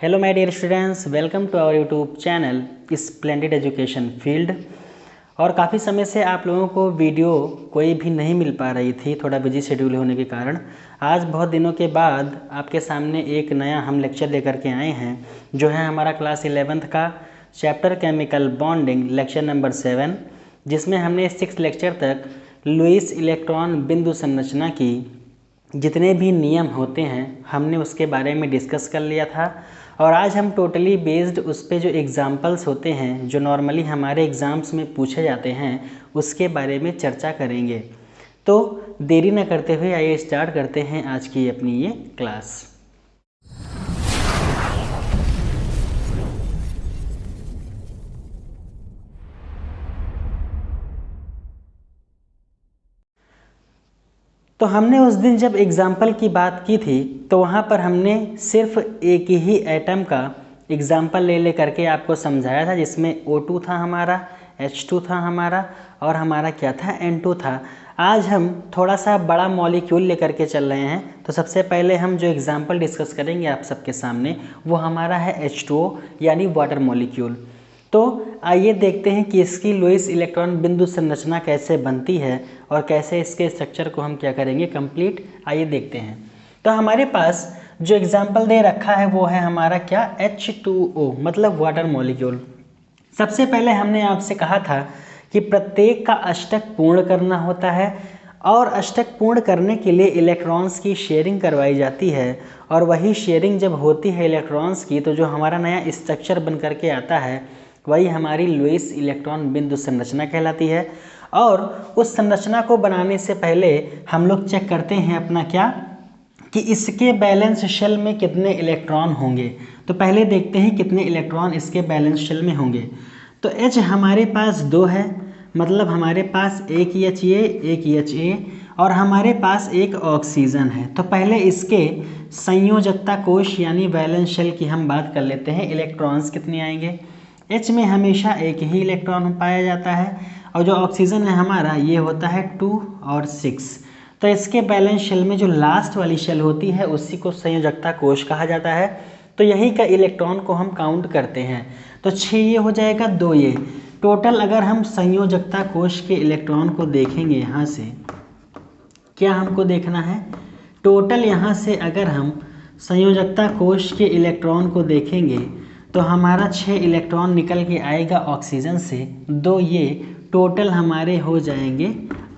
Hello my dear students, welcome to our YouTube channel splendid education field. और काफ़ी समय से आप लोगों को वीडियो कोई भी नहीं मिल पा रही थी, थोड़ा बिजी शेड्यूल होने के कारण। आज बहुत दिनों के बाद आपके सामने एक नया हम लेक्चर लेकर के आए हैं, जो है हमारा क्लास 11th का chapter chemical bonding lecture number 7, जिसमें हमने 6 लेक्चर तक लुईस इलेक्ट्रॉन बिंदु संरचना की जितने भी नियम होते हैं हमने उसके बारे में डिस्कस कर लिया था। और आज हम टोटली बेस्ड उस पे जो एग्जाम्पल्स होते हैं, जो नॉर्मली हमारे एग्ज़ाम्स में पूछे जाते हैं, उसके बारे में चर्चा करेंगे। तो देरी न करते हुए आइए स्टार्ट करते हैं आज की अपनी ये क्लास। तो हमने उस दिन जब एग्ज़ाम्पल की बात की थी तो वहाँ पर हमने सिर्फ एक ही एटम का एग्ज़ाम्पल ले करके आपको समझाया था, जिसमें O2 था हमारा, H2 था हमारा, और हमारा क्या था, N2 था। आज हम थोड़ा सा बड़ा मॉलिक्यूल लेकर के चल रहे हैं। तो सबसे पहले हम जो एग्ज़ाम्पल डिस्कस करेंगे आप सबके सामने, वो हमारा है H2O यानी वाटर मॉलिक्यूल। तो आइए देखते हैं कि इसकी लुईस इलेक्ट्रॉन बिंदु संरचना कैसे बनती है और कैसे इसके स्ट्रक्चर को हम क्या करेंगे कंप्लीट। आइए देखते हैं। तो हमारे पास जो एग्जाम्पल दे रखा है वो है हमारा क्या, H2O मतलब वाटर मॉलिक्यूल। सबसे पहले हमने आपसे कहा था कि प्रत्येक का अष्टक पूर्ण करना होता है, और अष्टक पूर्ण करने के लिए इलेक्ट्रॉन्स की शेयरिंग करवाई जाती है। और वही शेयरिंग जब होती है इलेक्ट्रॉन्स की, तो जो हमारा नया स्ट्रक्चर बन करके आता है वही हमारी लुईस इलेक्ट्रॉन बिंदु संरचना कहलाती है। और उस संरचना को बनाने से पहले हम लोग चेक करते हैं अपना क्या, कि इसके बैलेंस शेल में कितने इलेक्ट्रॉन होंगे। तो पहले देखते हैं कितने इलेक्ट्रॉन इसके बैलेंस शेल में होंगे। तो H हमारे पास 2 है, मतलब हमारे पास एक HA एक HA, और हमारे पास एक ऑक्सीजन है। तो पहले इसके संयोजकता कोश यानी बैलेंस शेल की हम बात कर लेते हैं। इलेक्ट्रॉन्स कितने आएंगे, H में हमेशा एक ही इलेक्ट्रॉन पाया जाता है, और जो ऑक्सीजन है हमारा ये होता है 2 और 6। तो इसके बैलेंस शेल में जो लास्ट वाली शेल होती है उसी को संयोजकता कोश कहा जाता है। तो यही का इलेक्ट्रॉन को हम काउंट करते हैं। तो 6 ये हो जाएगा, 2 ये। टोटल अगर हम संयोजकता कोश के इलेक्ट्रॉन को देखेंगे, यहाँ से क्या हमको देखना है, टोटल यहाँ से अगर हम संयोजकता कोश के इलेक्ट्रॉन को देखेंगे तो हमारा 6 इलेक्ट्रॉन निकल के आएगा ऑक्सीजन से, 2 ये, टोटल हमारे हो जाएंगे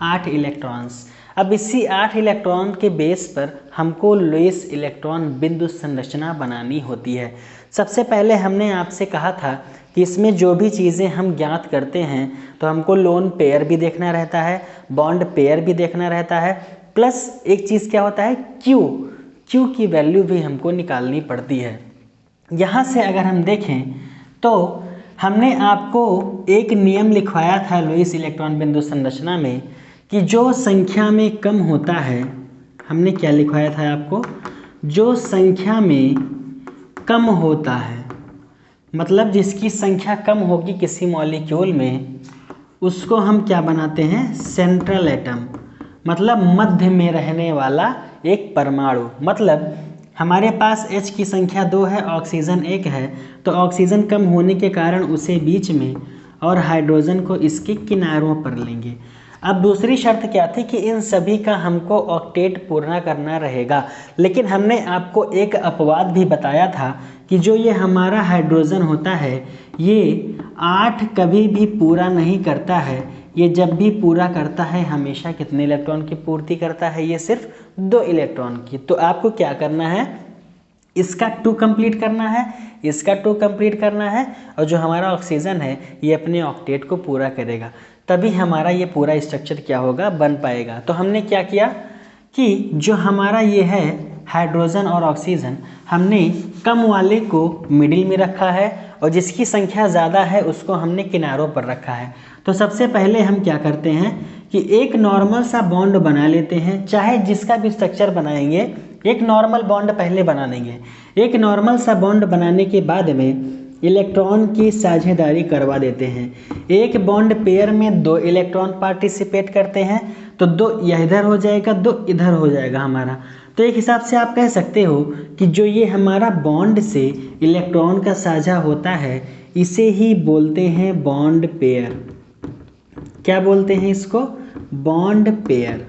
8 इलेक्ट्रॉन्स। अब इसी 8 इलेक्ट्रॉन के बेस पर हमको लुईस इलेक्ट्रॉन बिंदु संरचना बनानी होती है। सबसे पहले हमने आपसे कहा था कि इसमें जो भी चीज़ें हम ज्ञात करते हैं तो हमको लोन पेयर भी देखना रहता है, बॉन्ड पेयर भी देखना रहता है, प्लस एक चीज़ क्या होता है, क्यू की वैल्यू भी हमको निकालनी पड़ती है। यहाँ से अगर हम देखें तो हमने आपको एक नियम लिखवाया था लुईस इलेक्ट्रॉन बिंदु संरचना में, कि जो संख्या में कम होता है, हमने क्या लिखवाया था आपको, जो संख्या में कम होता है, मतलब जिसकी संख्या कम होगी किसी मॉलिक्यूल में, उसको हम क्या बनाते हैं, सेंट्रल एटम, मतलब मध्य में रहने वाला एक परमाणु। मतलब हमारे पास H की संख्या 2 है, ऑक्सीजन 1 है, तो ऑक्सीजन कम होने के कारण उसे बीच में और हाइड्रोजन को इसके किनारों पर लेंगे। अब दूसरी शर्त क्या थी कि इन सभी का हमको ऑक्टेट पूरा करना रहेगा। लेकिन हमने आपको एक अपवाद भी बताया था कि जो ये हमारा हाइड्रोजन होता है, ये 8 कभी भी पूरा नहीं करता है। ये जब भी पूरा करता है हमेशा कितने इलेक्ट्रॉन की पूर्ति करता है, ये सिर्फ 2 इलेक्ट्रॉन की। तो आपको क्या करना है, इसका 2 कंप्लीट करना है, इसका 2 कंप्लीट करना है, और जो हमारा ऑक्सीजन है ये अपने ऑक्टेट को पूरा करेगा, तभी हमारा ये पूरा स्ट्रक्चर क्या होगा, बन पाएगा। तो हमने क्या किया कि जो हमारा ये है हाइड्रोजन और ऑक्सीजन, हमने कम वाले को मिडिल में रखा है और जिसकी संख्या ज़्यादा है उसको हमने किनारों पर रखा है। तो सबसे पहले हम क्या करते हैं कि एक नॉर्मल सा बॉन्ड बना लेते हैं, चाहे जिसका भी स्ट्रक्चर बनाएंगे एक नॉर्मल बॉन्ड पहले बना लेंगे। एक नॉर्मल सा बॉन्ड बनाने के बाद में इलेक्ट्रॉन की साझेदारी करवा देते हैं। एक बॉन्ड पेयर में 2 इलेक्ट्रॉन पार्टिसिपेट करते हैं, तो 2 इधर हो जाएगा, 2 इधर हो जाएगा हमारा, तो एक हिसाब से आप कह सकते हो कि जो ये हमारा बॉन्ड से इलेक्ट्रॉन का साझा होता है इसे ही बोलते हैं बॉन्ड पेयर। क्या बोलते हैं इसको? Bond pair.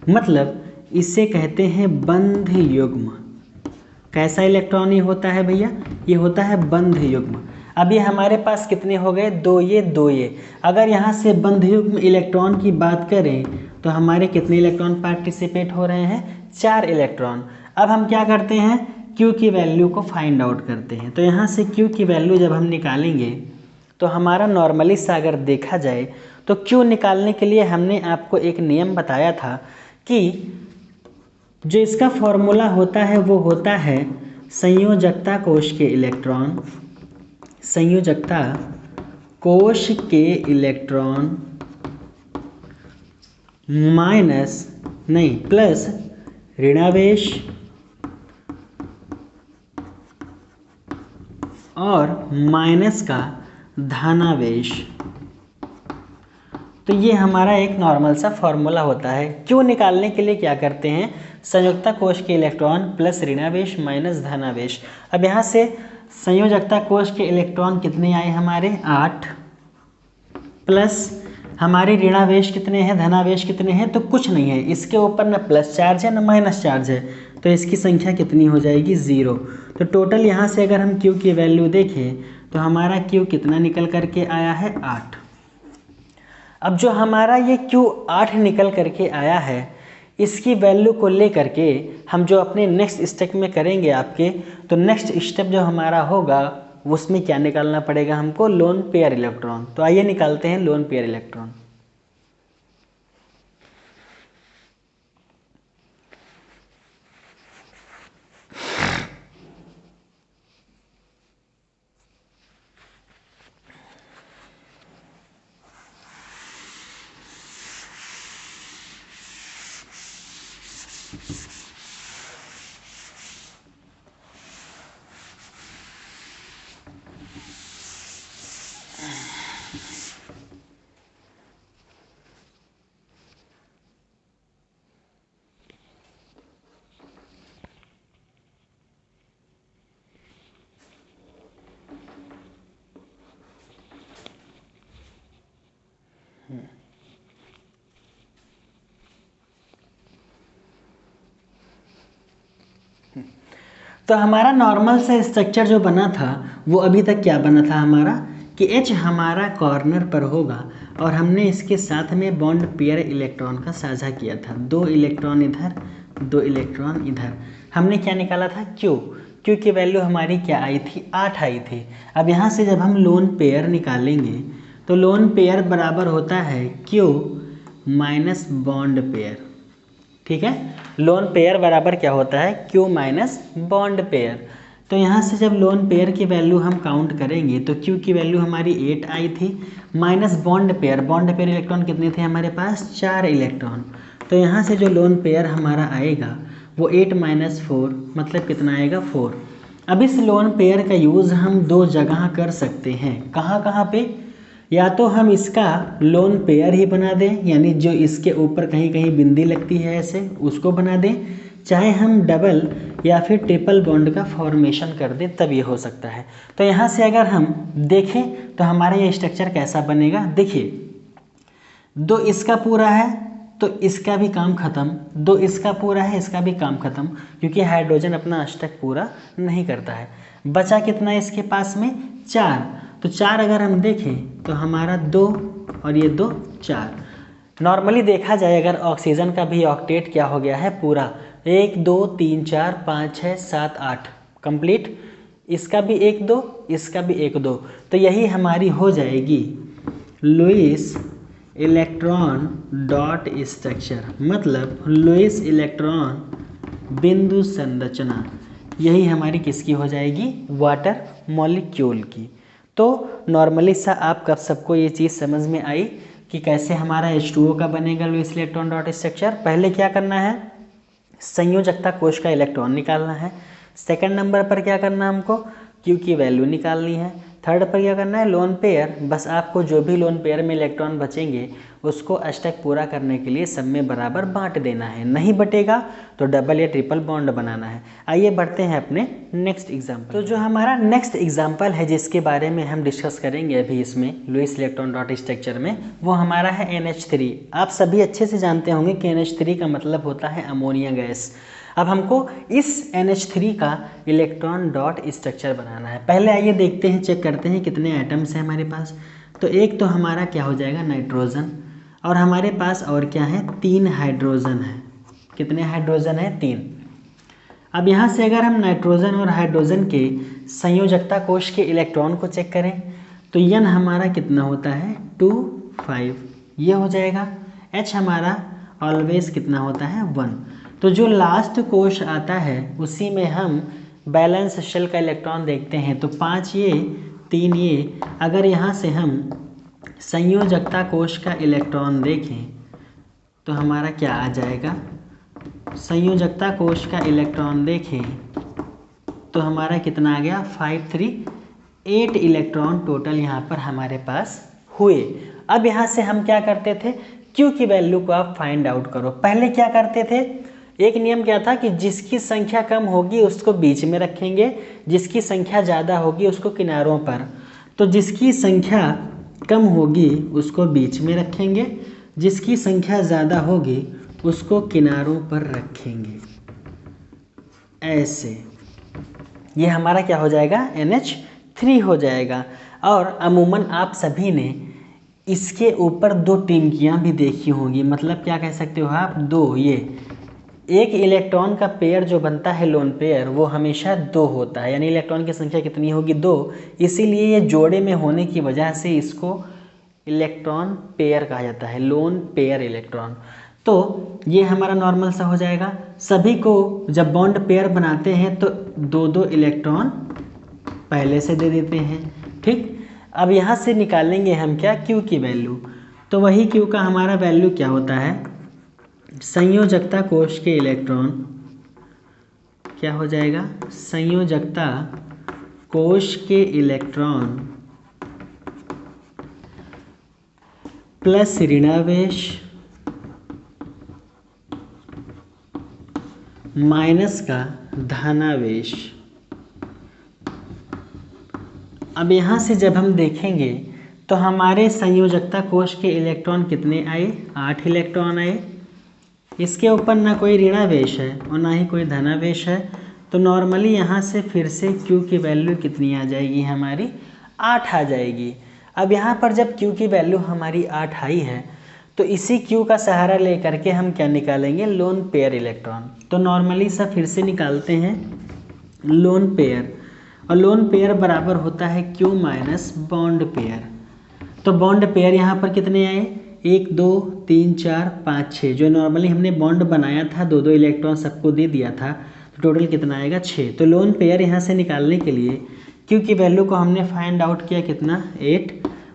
मतलब इसे कहते हैं बंध युग्म। कैसा इलेक्ट्रॉन ये होता है भैया? ये होता है बंध युग्म। अब ये हमारे पास कितने हो गए? दो ये। अगर यहाँ से बंध युग्म इलेक्ट्रॉन की बात करें तो हमारे कितने इलेक्ट्रॉन पार्टिसिपेट हो रहे हैं? 4 इलेक्ट्रॉन। अब हम क्या करते हैं? Q की वैल्यू को फाइंड आउट करते हैं। तो यहाँ से Q की वैल्यू जब हम निकालेंगे तो हमारा नॉर्मली सा अगर देखा जाए तो Q निकालने के लिए हमने आपको एक नियम बताया था कि जो इसका फॉर्मूला होता है वो होता है संयोजकता कोश के इलेक्ट्रॉन, संयोजकता कोश के इलेक्ट्रॉन प्लस ऋणावेश और माइनस का धनावेश। तो ये हमारा एक नॉर्मल सा फॉर्मूला होता है। क्यों निकालने के लिए क्या करते हैं? संयोजकता कोश के इलेक्ट्रॉन प्लस ऋणावेश माइनस धनावेश। अब यहाँ से संयोजकता कोश के इलेक्ट्रॉन कितने आए हमारे? 8 प्लस हमारे ऋणावेश कितने हैं, धनावेश कितने हैं? तो कुछ नहीं है, इसके ऊपर ना प्लस चार्ज है ना माइनस चार्ज है, तो इसकी संख्या कितनी हो जाएगी? 0। तो टोटल यहाँ से अगर हम Q की वैल्यू देखें तो हमारा Q कितना निकल करके आया है? 8। अब जो हमारा ये Q 8 निकल करके आया है इसकी वैल्यू को ले करके हम जो अपने नेक्स्ट स्टेप में करेंगे आपके, तो नेक्स्ट स्टेप जो हमारा होगा उसमें क्या निकालना पड़ेगा हमको? Lone pair electron. तो आइए निकालते हैं लोन पेयर इलेक्ट्रॉन। तो हमारा नॉर्मल सा स्ट्रक्चर जो बना था वो अभी तक क्या बना था हमारा कि H हमारा कॉर्नर पर होगा और हमने इसके साथ में बॉन्ड पेयर इलेक्ट्रॉन का साझा किया था। 2 इलेक्ट्रॉन इधर 2 इलेक्ट्रॉन इधर। हमने क्या निकाला था? Q की वैल्यू हमारी क्या आई थी? 8 आई थी। अब यहाँ से जब हम लोन पेयर निकालेंगे तो लोन पेयर बराबर होता है Q माइनस बॉन्ड पेयर। ठीक है, लोन पेयर बराबर क्या होता है? Q minus bond pair. तो यहाँ से जब लोन पेयर की वैल्यू हम काउंट करेंगे तो Q की वैल्यू हमारी 8 आई थी माइनस बॉन्ड पेयर इलेक्ट्रॉन कितने थे हमारे पास? 4 इलेक्ट्रॉन। तो यहाँ से जो लोन पेयर हमारा आएगा वो 8 माइनस 4 मतलब कितना आएगा? 4। अब इस लोन पेयर का यूज़ हम 2 जगह कर सकते हैं। कहाँ पे? या तो हम इसका लोन पेयर ही बना दें, यानी जो इसके ऊपर कहीं कहीं बिंदी लगती है ऐसे उसको बना दें, चाहे हम डबल या फिर ट्रिपल बॉन्ड का फॉर्मेशन कर दें, तब ये हो सकता है। तो यहाँ से अगर हम देखें तो हमारा ये स्ट्रक्चर कैसा बनेगा? देखिए, 2 इसका पूरा है तो इसका भी काम खत्म, 2 इसका पूरा है इसका भी काम खत्म, क्योंकि हाइड्रोजन अपना अष्टक पूरा नहीं करता है। बचा कितना है इसके पास में? 4। तो 4 अगर हम देखें तो हमारा 2 और ये 2 4। नॉर्मली देखा जाए अगर ऑक्सीजन का भी ऑक्टेट क्या हो गया है? पूरा 1 2 3 4 5 6 7 8 कंप्लीट। इसका भी 1 2 इसका भी 1 2। तो यही हमारी हो जाएगी लुईस इलेक्ट्रॉन डॉट स्ट्रक्चर, मतलब लुईस इलेक्ट्रॉन बिंदु संरचना। यही हमारी किसकी हो जाएगी? वाटर मॉलिक्यूल की। तो नॉर्मली सा आप सबको ये चीज़ समझ में आई कि कैसे हमारा H2O का बनेगा लुईस इलेक्ट्रॉन डॉट स्ट्रक्चर। पहले क्या करना है? संयोजकता कोश का इलेक्ट्रॉन निकालना है। सेकंड नंबर पर क्या करना है हमको? Q की वैल्यू निकालनी है। थर्ड पर क्या करना है? Lone pair. बस आपको जो भी लोन पेयर में इलेक्ट्रॉन बचेंगे उसको अष्टक पूरा करने के लिए सब में बराबर बांट देना है, नहीं बटेगा तो डबल या ट्रिपल बॉन्ड बनाना है। आइए बढ़ते हैं अपने नेक्स्ट एग्जाम्पल। तो जो हमारा नेक्स्ट एग्जाम्पल है जिसके बारे में हम डिस्कस करेंगे अभी इसमें लुईस इलेक्ट्रॉन डॉट स्ट्रक्चर में, वो हमारा है NH3। आप सभी अच्छे से जानते होंगे कि NH3 का मतलब होता है अमोनिया गैस। अब हमको इस NH3 का इलेक्ट्रॉन डॉट स्ट्रक्चर बनाना है। पहले आइए देखते हैं, चेक करते हैं कितने एटम्स हैं हमारे पास। तो एक तो हमारा क्या हो जाएगा नाइट्रोजन, और हमारे पास और क्या है 3 हाइड्रोजन है। कितने हाइड्रोजन है 3। अब यहाँ से अगर हम नाइट्रोजन और हाइड्रोजन के संयोजकता कोश के इलेक्ट्रॉन को चेक करें तो N हमारा कितना होता है 2 5, ये हो जाएगा। H हमारा ऑलवेज कितना होता है 1। तो जो लास्ट कोश आता है उसी में हम बैलेंस शेल का इलेक्ट्रॉन देखते हैं। तो 5 ये 3 ये, अगर यहाँ से हम संयोजकता कोश का इलेक्ट्रॉन देखें तो हमारा क्या आ जाएगा, संयोजकता कोश का इलेक्ट्रॉन देखें तो हमारा कितना आ गया 5 3 8 इलेक्ट्रॉन टोटल यहाँ पर हमारे पास हुए। अब यहाँ से हम क्या करते थे, Q की वैल्यू को आप फाइंड आउट करो। पहले क्या करते थे, एक नियम क्या था कि जिसकी संख्या कम होगी उसको बीच में रखेंगे, जिसकी संख्या ज़्यादा होगी उसको किनारों पर। तो जिसकी संख्या कम होगी उसको बीच में रखेंगे, जिसकी संख्या ज़्यादा होगी उसको किनारों पर रखेंगे, ऐसे। ये हमारा क्या हो जाएगा NH3 हो जाएगा। और अमूमन आप सभी ने इसके ऊपर 2 टिंकियाँ भी देखी होंगी, मतलब क्या कह सकते हो आप 2। ये एक इलेक्ट्रॉन का पेयर जो बनता है लोन पेयर वो हमेशा 2 होता है, यानी इलेक्ट्रॉन की संख्या कितनी होगी 2। इसीलिए ये जोड़े में होने की वजह से इसको इलेक्ट्रॉन पेयर कहा जाता है, लोन पेयर इलेक्ट्रॉन। तो ये हमारा नॉर्मल सा हो जाएगा। सभी को जब बॉन्ड पेयर बनाते हैं तो 2-2 इलेक्ट्रॉन पहले से दे देते हैं, ठीक। अब यहाँ से निकालेंगे हम क्या Q की वैल्यू। तो वही Q का हमारा वैल्यू क्या होता है, संयोजकता कोश के इलेक्ट्रॉन क्या हो जाएगा, संयोजकता कोश के इलेक्ट्रॉन प्लस ऋणावेश माइनस का धनावेश। अब यहाँ से जब हम देखेंगे तो हमारे संयोजकता कोश के इलेक्ट्रॉन कितने आए, 8 इलेक्ट्रॉन आए। इसके ऊपर ना कोई ऋणावेश है और ना ही कोई धनावेश है, तो नॉर्मली यहाँ से फिर से Q की वैल्यू कितनी आ जाएगी, हमारी 8 आ जाएगी। अब यहाँ पर जब Q की वैल्यू हमारी 8 आई है तो इसी Q का सहारा लेकर के हम क्या निकालेंगे, लोन पेयर इलेक्ट्रॉन। तो नॉर्मली सब फिर से निकालते हैं लोन पेयर, और लोन पेयर बराबर होता है Q माइनस बॉन्ड पेयर। तो बॉन्ड पेयर यहाँ पर कितने आए, 1 2 3 4 5 6। जो नॉर्मली हमने बॉन्ड बनाया था 2-2 इलेक्ट्रॉन सबको दे दिया था, तो टोटल कितना आएगा 6। तो लोन पेयर यहाँ से निकालने के लिए Q की वैल्यू को हमने फाइंड आउट किया कितना 8,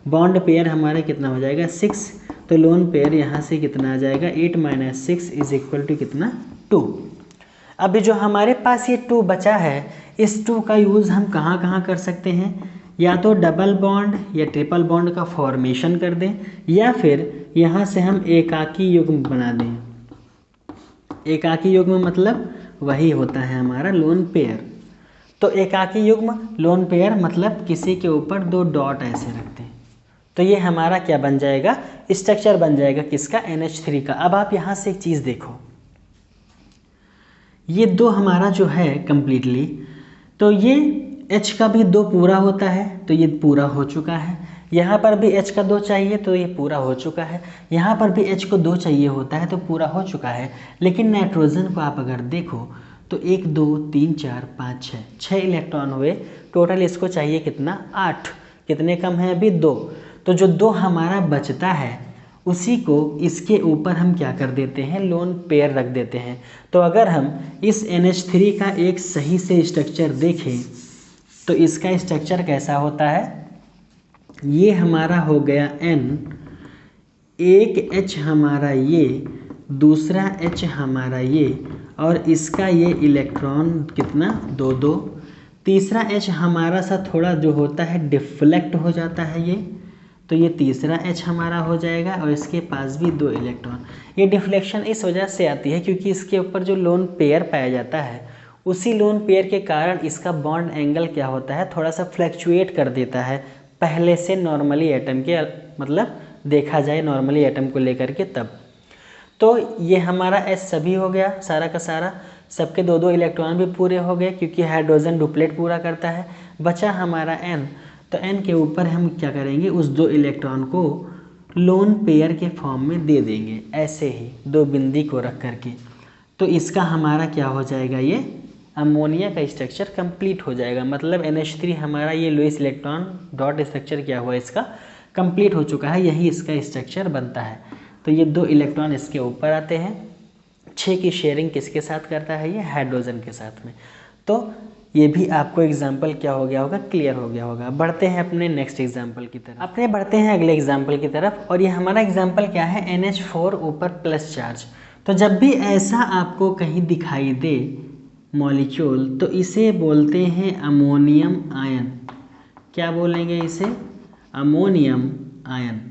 बॉन्ड पेयर हमारा कितना हो जाएगा 6। तो लोन पेयर यहाँ से कितना आ जाएगा 8 - 6 इज इक्वल टू कितना 2। अभी जो हमारे पास ये 2 बचा है, इस 2 का यूज़ हम कहाँ कहाँ कर सकते हैं, या तो डबल बॉन्ड या ट्रिपल बॉन्ड का फॉर्मेशन कर दें, या फिर यहाँ से हम एकाकी युग्म बना दें। एकाकी युग्म मतलब वही होता है हमारा लोन पेयर। तो एकाकी युग्म लोन पेयर मतलब किसी के ऊपर 2 डॉट ऐसे रखते हैं, तो ये हमारा क्या बन जाएगा, स्ट्रक्चर बन जाएगा किसका, NH3 का। अब आप यहाँ से एक चीज़ देखो, ये 2 हमारा जो है कंप्लीटली, तो ये H का भी 2 पूरा होता है, तो ये पूरा हो चुका है। यहाँ पर भी H का 2 चाहिए तो ये पूरा हो चुका है। यहाँ पर भी H को 2 चाहिए होता है तो पूरा हो चुका है। लेकिन नाइट्रोजन को आप अगर देखो तो 1 2 3 4 5 6 इलेक्ट्रॉन हुए टोटल। इसको चाहिए कितना 8, कितने कम है अभी 2। तो जो 2 हमारा बचता है उसी को इसके ऊपर हम क्या कर देते हैं, लोन पेयर रख देते हैं। तो अगर हम इस NH3 का एक सही से स्ट्रक्चर देखें तो इसका स्ट्रक्चर कैसा होता है, ये हमारा हो गया N, एक H हमारा ये, दूसरा H हमारा ये, और इसका ये इलेक्ट्रॉन कितना 2 2, तीसरा H हमारा सा थोड़ा जो होता है डिफ्लेक्ट हो जाता है ये, तो तो ये तीसरा H हमारा हो जाएगा और इसके पास भी 2 इलेक्ट्रॉन। ये डिफ्लेक्शन इस वजह से आती है क्योंकि इसके ऊपर जो लोन पेयर पाया जाता है उसी लोन पेयर के कारण इसका बॉन्ड एंगल क्या होता है, थोड़ा सा फ्लैक्चुएट कर देता है पहले से नॉर्मली एटम के, मतलब देखा जाए नॉर्मली एटम को लेकर के तब। तो ये हमारा H सभी हो गया सारा का सारा, सबके 2-2 इलेक्ट्रॉन भी पूरे हो गए क्योंकि हाइड्रोजन डुप्लेट पूरा करता है। बचा हमारा N, तो N के ऊपर हम क्या करेंगे, उस 2 इलेक्ट्रॉन को लोन पेयर के फॉर्म में दे देंगे ऐसे ही 2 बिंदी को रख करके। तो इसका हमारा क्या हो जाएगा, ये अमोनिया का स्ट्रक्चर कंप्लीट हो जाएगा। मतलब NH3 हमारा ये लुईस इलेक्ट्रॉन डॉट स्ट्रक्चर क्या हुआ, इसका कंप्लीट हो चुका है, यही इसका स्ट्रक्चर बनता है। तो ये 2 इलेक्ट्रॉन इसके ऊपर आते हैं। 6 की शेयरिंग किसके साथ करता है, ये हाइड्रोजन के साथ में। तो ये भी आपको एग्जाम्पल क्या हो गया होगा, क्लियर हो गया होगा। बढ़ते हैं अपने नेक्स्ट एग्जाम्पल की तरफ, बढ़ते हैं अगले एग्जाम्पल की तरफ। और ये हमारा एग्जाम्पल क्या है, NH4 ऊपर प्लस चार्ज। तो जब भी ऐसा आपको कहीं दिखाई दे मॉलिक्यूल तो इसे बोलते हैं अमोनियम आयन। क्या बोलेंगे इसे, अमोनियम आयन।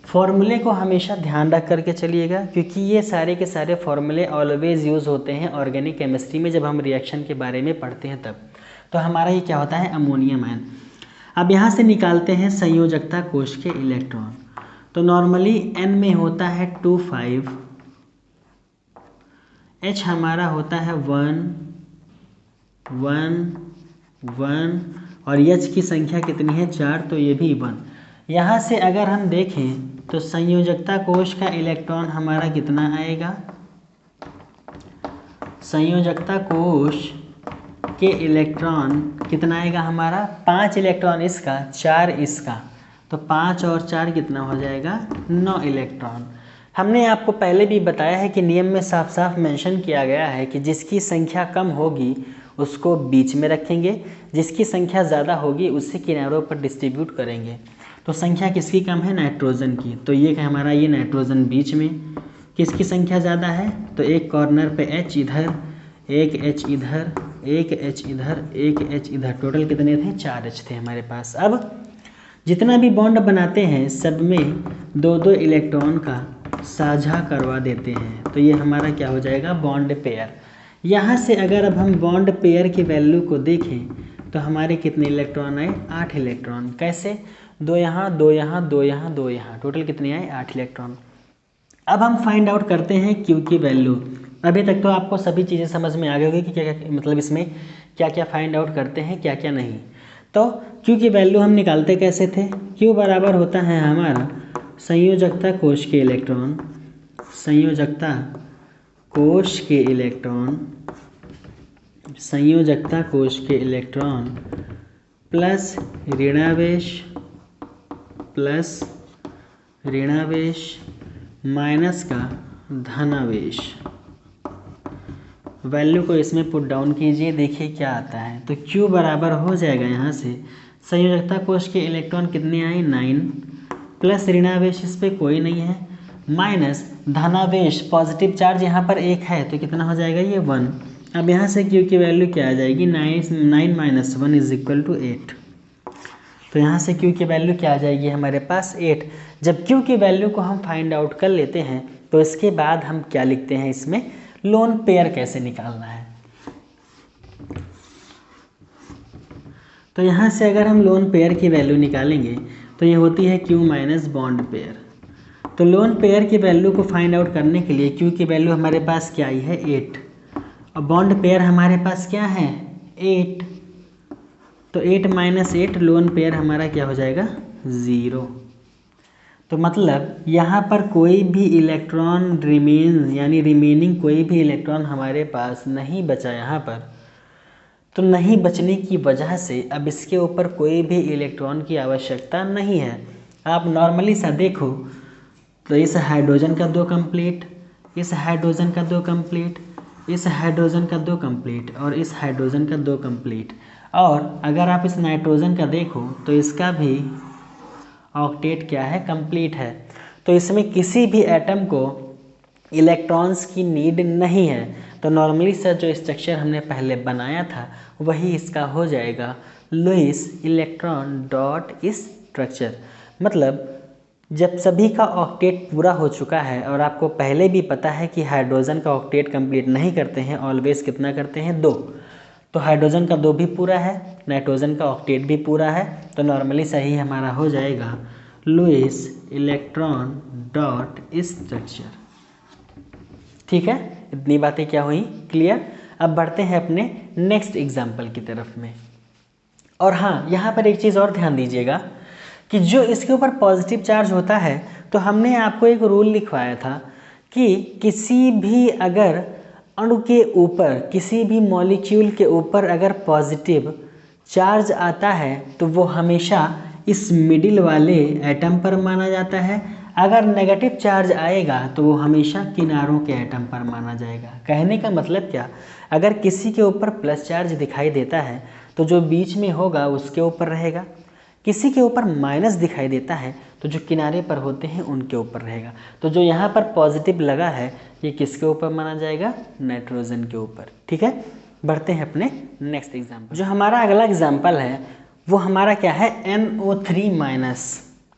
फॉर्मूले को हमेशा ध्यान रख करके चलिएगा क्योंकि ये सारे के सारे फॉर्मूले ऑलवेज यूज़ होते हैं ऑर्गेनिक केमिस्ट्री में, जब हम रिएक्शन के बारे में पढ़ते हैं तब। तो हमारा ये क्या होता है, अमोनियम आयन। अब यहाँ से निकालते हैं संयोजकता कोश के इलेक्ट्रॉन। तो नॉर्मली N में होता है 2 5, H हमारा होता है 1 1 1 और H की संख्या कितनी है, 4, तो ये भी 1। यहाँ से अगर हम देखें तो संयोजकता कोश का इलेक्ट्रॉन हमारा कितना आएगा, संयोजकता कोश के इलेक्ट्रॉन कितना आएगा हमारा, 5 इलेक्ट्रॉन इसका, 4 इसका, तो 5 और 4 कितना हो जाएगा, 9 इलेक्ट्रॉन। हमने आपको पहले भी बताया है कि नियम में साफ साफ मेंशन किया गया है कि जिसकी संख्या कम होगी उसको बीच में रखेंगे, जिसकी संख्या ज़्यादा होगी उससे किनारों पर डिस्ट्रीब्यूट करेंगे। तो संख्या किसकी कम है, नाइट्रोजन की, तो ये हमारा ये नाइट्रोजन बीच में। किसकी संख्या ज़्यादा है, तो एक कॉर्नर पे H इधर, एक H इधर, एक H इधर, एक H इधर, टोटल कितने थे, 4 H थे हमारे पास। अब जितना भी बॉन्ड बनाते हैं सब में 2-2 इलेक्ट्रॉन का साझा करवा देते हैं, तो ये हमारा क्या हो जाएगा, बॉन्ड पेयर। यहाँ से अगर अब हम बॉन्ड पेयर की वैल्यू को देखें तो हमारे कितने इलेक्ट्रॉन आए, 8 इलेक्ट्रॉन। कैसे, 2 यहाँ 2 यहाँ 2 यहाँ 2 यहाँ, टोटल कितने आए, 8 इलेक्ट्रॉन। अब हम फाइंड आउट करते हैं Q की वैल्यू। अभी तक तो आपको सभी चीज़ें समझ में आ गई होगी कि क्या क्या, मतलब इसमें क्या क्या फाइंड आउट करते हैं, क्या क्या नहीं। तो Q की वैल्यू हम निकालते कैसे थे, Q बराबर होता है हमारा संयोजकता कोश के इलेक्ट्रॉन, संयोजकता कोश के इलेक्ट्रॉन, संयोजकता कोश के इलेक्ट्रॉन प्लस ऋणावेश, प्लस ऋणावेश माइनस का धनावेश। वैल्यू को इसमें पुट डाउन कीजिए, देखिए क्या आता है। तो Q बराबर हो जाएगा यहाँ से संयोजकता कोश के इलेक्ट्रॉन कितने आए, 9, प्लस ऋणावेश इस पर कोई नहीं है, माइनस धनावेश, पॉजिटिव चार्ज यहाँ पर 1 है तो कितना हो जाएगा, ये 1। अब यहाँ से Q की वैल्यू क्या आ जाएगी, 9 माइनस 1 इज इक्वल टू 8। तो यहाँ से Q की वैल्यू क्या आ जाएगी हमारे पास, 8। जब Q की वैल्यू को हम फाइंड आउट कर लेते हैं तो इसके बाद हम क्या लिखते हैं, इसमें लोन पेयर कैसे निकालना है। तो यहाँ से अगर हम लोन पेयर की वैल्यू निकालेंगे तो ये होती है Q माइनस बॉन्ड पेयर। तो लोन पेयर की वैल्यू को फाइंड आउट करने के लिए Q की वैल्यू हमारे पास क्या आई है, 8, और बॉन्ड पेयर हमारे पास क्या है, 8। तो 8 माइनस 8, लोन पेयर हमारा क्या हो जाएगा, 0। तो मतलब यहाँ पर कोई भी इलेक्ट्रॉन रिमेन्स, यानी रिमेनिंग कोई भी इलेक्ट्रॉन हमारे पास नहीं बचा यहाँ पर। तो नहीं बचने की वजह से अब इसके ऊपर कोई भी इलेक्ट्रॉन की आवश्यकता नहीं है। आप नॉर्मली सा देखो तो इस हाइड्रोजन का 2 कंप्लीट, इस हाइड्रोजन का 2 कंप्लीट, इस हाइड्रोजन का 2 कंप्लीट और इस हाइड्रोजन का 2 कंप्लीट। और अगर आप इस नाइट्रोजन का देखो तो इसका भी ऑक्टेट क्या है, कंप्लीट है। तो इसमें किसी भी एटम को इलेक्ट्रॉन्स की नीड नहीं है। तो नॉर्मली सर जो स्ट्रक्चर हमने पहले बनाया था वही इसका हो जाएगा, लुईस इलेक्ट्रॉन डॉट स्ट्रक्चर। मतलब जब सभी का ऑक्टेट पूरा हो चुका है और आपको पहले भी पता है कि हाइड्रोजन का ऑक्टेट कंप्लीट नहीं करते हैं, ऑलवेज कितना करते हैं, 2। तो हाइड्रोजन का 2 भी पूरा है, नाइट्रोजन का ऑक्टेट भी पूरा है, तो नॉर्मली सही हमारा हो जाएगा लुईस इलेक्ट्रॉन डॉट स्ट्रक्चर। ठीक है, इतनी बातें क्या हुई, क्लियर। अब बढ़ते हैं अपने नेक्स्ट एग्जाम्पल की तरफ में। और हाँ, यहाँ पर एक चीज़ और ध्यान दीजिएगा कि जो इसके ऊपर पॉजिटिव चार्ज होता है, तो हमने आपको एक रूल लिखवाया था कि किसी भी अगर अणु के ऊपर, किसी भी मॉलिक्यूल के ऊपर अगर पॉजिटिव चार्ज आता है तो वो हमेशा इस मिडिल वाले एटम पर माना जाता है। अगर नेगेटिव चार्ज आएगा तो वो हमेशा किनारों के एटम पर माना जाएगा। कहने का मतलब क्या, अगर किसी के ऊपर प्लस चार्ज दिखाई देता है तो जो बीच में होगा उसके ऊपर रहेगा, किसी के ऊपर माइनस दिखाई देता है तो जो किनारे पर होते हैं उनके ऊपर रहेगा। तो जो यहाँ पर पॉजिटिव लगा है ये किसके ऊपर माना जाएगा, नाइट्रोजन के ऊपर। ठीक है, बढ़ते हैं अपने नेक्स्ट एग्जाम्पल। जो हमारा अगला एग्जाम्पल है वो हमारा क्या है, NO3-।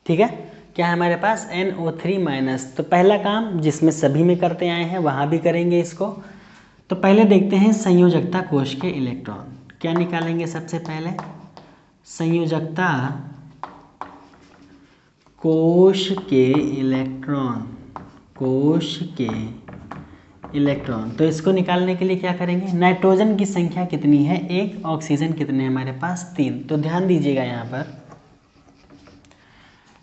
ठीक है, क्या है हमारे पास, NO3-। तो पहला काम जिसमें सभी में करते आए हैं वहाँ भी करेंगे इसको। तो पहले देखते हैं संयोजकता कोश के इलेक्ट्रॉन। क्या निकालेंगे सबसे पहले, संयोजकता कोश के इलेक्ट्रॉन, कोश के इलेक्ट्रॉन। तो इसको निकालने के लिए क्या करेंगे, नाइट्रोजन की संख्या कितनी है, 1, ऑक्सीजन कितने हैं हमारे पास, 3। तो ध्यान दीजिएगा यहाँ पर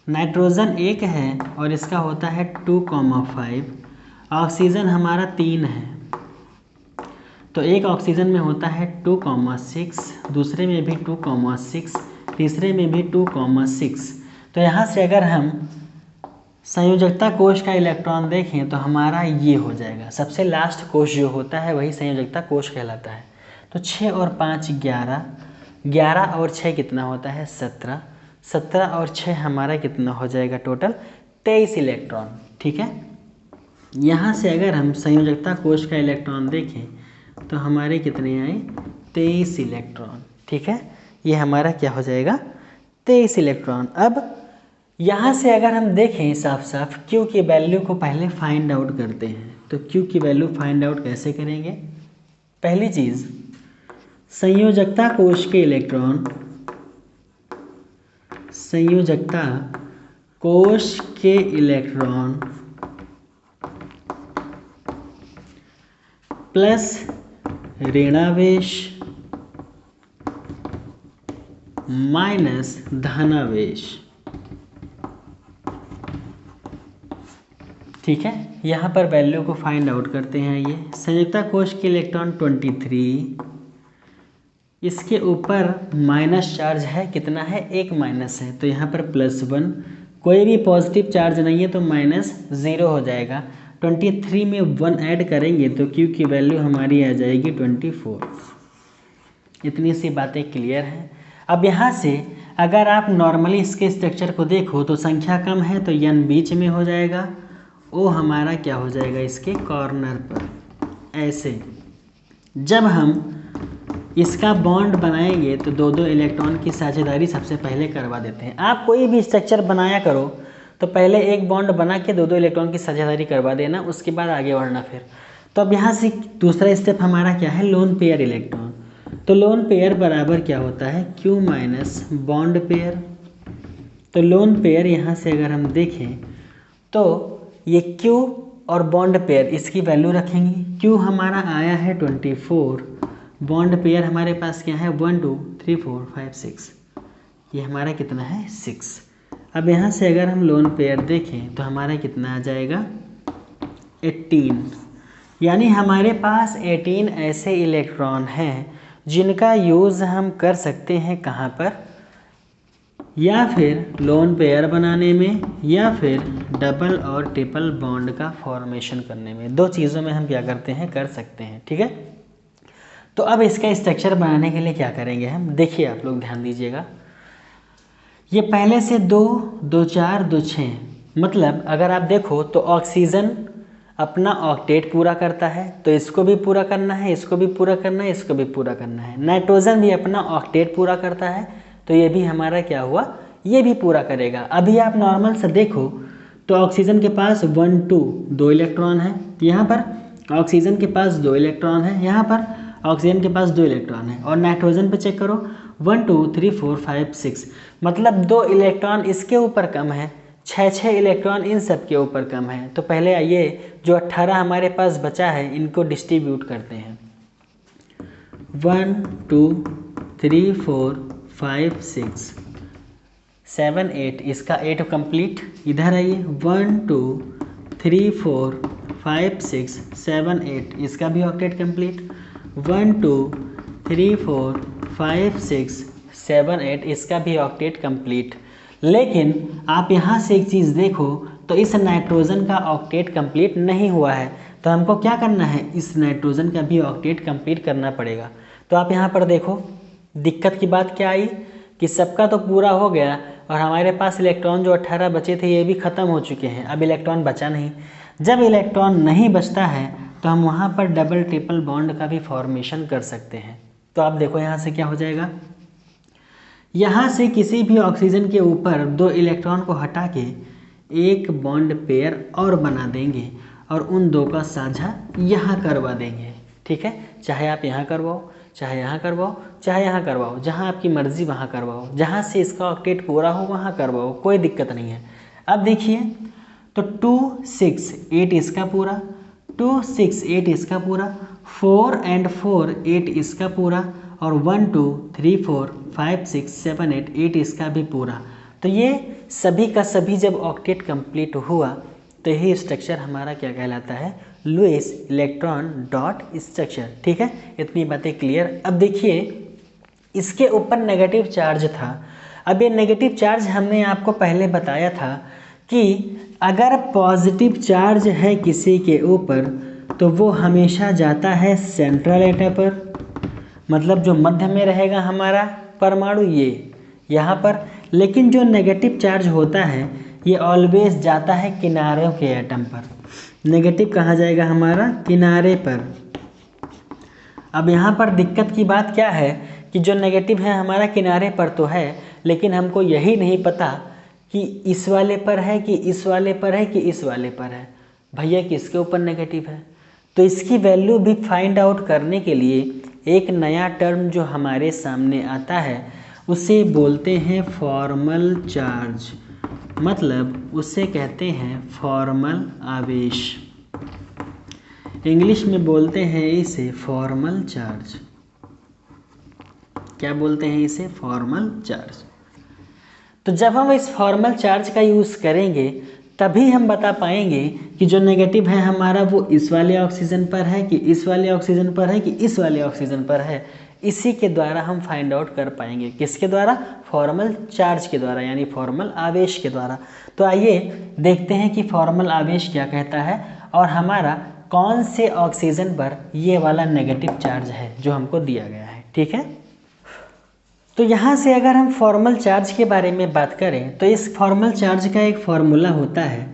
नाइट्रोजन 1 है और इसका होता है 2,5, ऑक्सीजन हमारा 3 है तो एक ऑक्सीजन में होता है 2,6, दूसरे में भी 2,6, तीसरे में भी 2,6। तो यहाँ से अगर हम संयोजकता कोश का इलेक्ट्रॉन देखें तो हमारा ये हो जाएगा, सबसे लास्ट कोश जो होता है वही संयोजकता कोश कहलाता है। तो 6 और 5 11, 11 और 6 कितना होता है, 17, 17 और 6 हमारा कितना हो जाएगा, टोटल 23 इलेक्ट्रॉन। ठीक है, यहाँ से अगर हम संयोजकता कोश का इलेक्ट्रॉन देखें तो हमारे कितने आए, 23 इलेक्ट्रॉन। ठीक है, ये हमारा क्या हो जाएगा, 23 इलेक्ट्रॉन। अब यहाँ से अगर हम देखें साफ साफ Q की वैल्यू को पहले फाइंड आउट करते हैं। तो Q की वैल्यू फाइंड आउट कैसे करेंगे, पहली चीज़ संयोजकता कोश के इलेक्ट्रॉन, संयोजकता कोश के इलेक्ट्रॉन प्लस ऋणावेश माइनस धनावेश। ठीक है, यहाँ पर वैल्यू को फाइंड आउट करते हैं। ये संयोजकता कोश के इलेक्ट्रॉन 23, इसके ऊपर माइनस चार्ज है, कितना है, 1 माइनस है तो यहाँ पर +1, कोई भी पॉजिटिव चार्ज नहीं है तो -0 हो जाएगा। 23 में 1 ऐड करेंगे तो Q की वैल्यू हमारी आ जाएगी 24। इतनी सी बातें क्लियर हैं। अब यहाँ से अगर आप नॉर्मली इसके स्ट्रक्चर को देखो तो संख्या कम है तो N बीच में हो जाएगा, O हमारा क्या हो जाएगा इसके कॉर्नर पर। ऐसे जब हम इसका बॉन्ड बनाएंगे तो 2-2 इलेक्ट्रॉन की साझेदारी सबसे पहले करवा देते हैं। आप कोई भी स्ट्रक्चर बनाया करो तो पहले एक बॉन्ड बना के 2-2 इलेक्ट्रॉन की साझेदारी करवा देना, उसके बाद आगे बढ़ना फिर। तो अब यहाँ से दूसरा स्टेप हमारा क्या है, लोन पेयर इलेक्ट्रॉन। तो लोन पेयर बराबर क्या होता है, Q माइनस बॉन्ड पेयर। तो लोन पेयर यहाँ से अगर हम देखें तो ये Q और बॉन्ड पेयर इसकी वैल्यू रखेंगे। Q हमारा आया है 24, बॉन्ड पेयर हमारे पास क्या है 1 2 3 4 5 6, ये हमारा कितना है 6। अब यहाँ से अगर हम लोन पेयर देखें तो हमारा कितना आ जाएगा 18, यानी हमारे पास 18 ऐसे इलेक्ट्रॉन हैं जिनका यूज़ हम कर सकते हैं कहाँ पर, या फिर लोन पेयर बनाने में या फिर डबल और ट्रिपल बॉन्ड का फॉर्मेशन करने में। 2 चीज़ों में हम क्या करते हैं, कर सकते हैं। ठीक है, तो अब इसका स्ट्रक्चर बनाने के लिए क्या करेंगे हम, देखिए आप लोग ध्यान दीजिएगा। ये पहले से 2 2 4 2 6, मतलब अगर आप देखो तो ऑक्सीजन अपना ऑक्टेट पूरा करता है तो इसको भी पूरा करना है, इसको भी पूरा करना है, इसको भी पूरा करना है। नाइट्रोजन भी अपना ऑक्टेट पूरा करता है तो ये भी हमारा क्या हुआ, ये भी पूरा करेगा। अभी आप नॉर्मल से देखो तो ऑक्सीजन के पास 1 2 2 इलेक्ट्रॉन है, यहाँ पर ऑक्सीजन के पास 2 इलेक्ट्रॉन है, यहाँ पर ऑक्सीजन के पास 2 इलेक्ट्रॉन है। और नाइट्रोजन पे चेक करो 1 2 3 4 5 6, मतलब 2 इलेक्ट्रॉन इसके ऊपर कम है, 6 इलेक्ट्रॉन इन सब के ऊपर कम है। तो पहले आइए जो 18 हमारे पास बचा है इनको डिस्ट्रीब्यूट करते हैं। 1 2 3 4 5 6 7 8, इसका 8 कंप्लीट। इधर आइए 1 2 3 4 5 6 7 8, इसका भी ऑक्टेट कंप्लीट। 1 2 3 4 5 6 7 8, इसका भी ऑक्टेट कंप्लीट। लेकिन आप यहाँ से एक चीज़ देखो तो इस नाइट्रोजन का ऑक्टेट कंप्लीट नहीं हुआ है, तो हमको क्या करना है, इस नाइट्रोजन का भी ऑक्टेट कंप्लीट करना पड़ेगा। तो आप यहाँ पर देखो दिक्कत की बात क्या आई कि सबका तो पूरा हो गया और हमारे पास इलेक्ट्रॉन जो 18 बचे थे ये भी ख़त्म हो चुके हैं, अब इलेक्ट्रॉन बचा नहीं। जब इलेक्ट्रॉन नहीं बचता है तो हम वहाँ पर डबल ट्रिपल बॉन्ड का भी फॉर्मेशन कर सकते हैं। तो आप देखो यहाँ से क्या हो जाएगा, यहाँ से किसी भी ऑक्सीजन के ऊपर 2 इलेक्ट्रॉन को हटा के एक बॉन्ड पेयर और बना देंगे और उन 2 का साझा यहाँ करवा देंगे। ठीक है, चाहे आप यहाँ करवाओ, चाहे यहाँ करवाओ, चाहे यहाँ करवाओ, जहाँ आपकी मर्ज़ी वहाँ करवाओ, जहाँ से इसका ऑक्टेट पूरा हो वहाँ करवाओ, कोई दिक्कत नहीं है। अब देखिए तो 2 6 8 इसका पूरा, 2 6 8 इसका पूरा, 4 and 4 8 इसका पूरा, और 1 2 3 4 5 6 7 8 8 इसका भी पूरा। तो ये सभी का सभी जब ऑक्टेट कंप्लीट हुआ तो यही स्ट्रक्चर हमारा क्या कहलाता है, लुईस इलेक्ट्रॉन डॉट स्ट्रक्चर। ठीक है, इतनी बातें क्लियर। अब देखिए इसके ऊपर नेगेटिव चार्ज था। अब ये नेगेटिव चार्ज हमने आपको पहले बताया था कि अगर पॉजिटिव चार्ज है किसी के ऊपर तो वो हमेशा जाता है सेंट्रल एटम पर, मतलब जो मध्य में रहेगा हमारा परमाणु ये यहाँ पर। लेकिन जो नेगेटिव चार्ज होता है ये ऑलवेज जाता है किनारों के एटम पर। नेगेटिव कहाँ जाएगा हमारा, किनारे पर। अब यहाँ पर दिक्कत की बात क्या है कि जो नेगेटिव है हमारा किनारे पर तो है, लेकिन हमको यही नहीं पता कि इस वाले पर है कि इस वाले पर है कि इस वाले पर है। भैया किसके ऊपर नेगेटिव है, तो इसकी वैल्यू भी फाइंड आउट करने के लिए एक नया टर्म जो हमारे सामने आता है उसे बोलते हैं फॉर्मल चार्ज, मतलब उसे कहते हैं फॉर्मल आवेश। इंग्लिश में बोलते हैं इसे फॉर्मल चार्ज। क्या बोलते हैं इसे, फॉर्मल चार्ज। तो जब हम इस फॉर्मल चार्ज का यूज़ करेंगे तभी हम बता पाएंगे कि जो नेगेटिव है हमारा वो इस वाले ऑक्सीजन पर है कि इस वाले ऑक्सीजन पर है कि इस वाले ऑक्सीजन पर है। इसी के द्वारा हम फाइंड आउट कर पाएंगे, किसके द्वारा, फॉर्मल चार्ज के द्वारा, यानी फॉर्मल आवेश के द्वारा। तो आइए देखते हैं कि फॉर्मल आवेश क्या कहता है और हमारा कौन से ऑक्सीजन पर ये वाला नेगेटिव चार्ज है जो हमको दिया गया है। ठीक है, तो यहाँ से अगर हम फॉर्मल चार्ज के बारे में बात करें तो इस फॉर्मल चार्ज का एक फॉर्मूला होता है।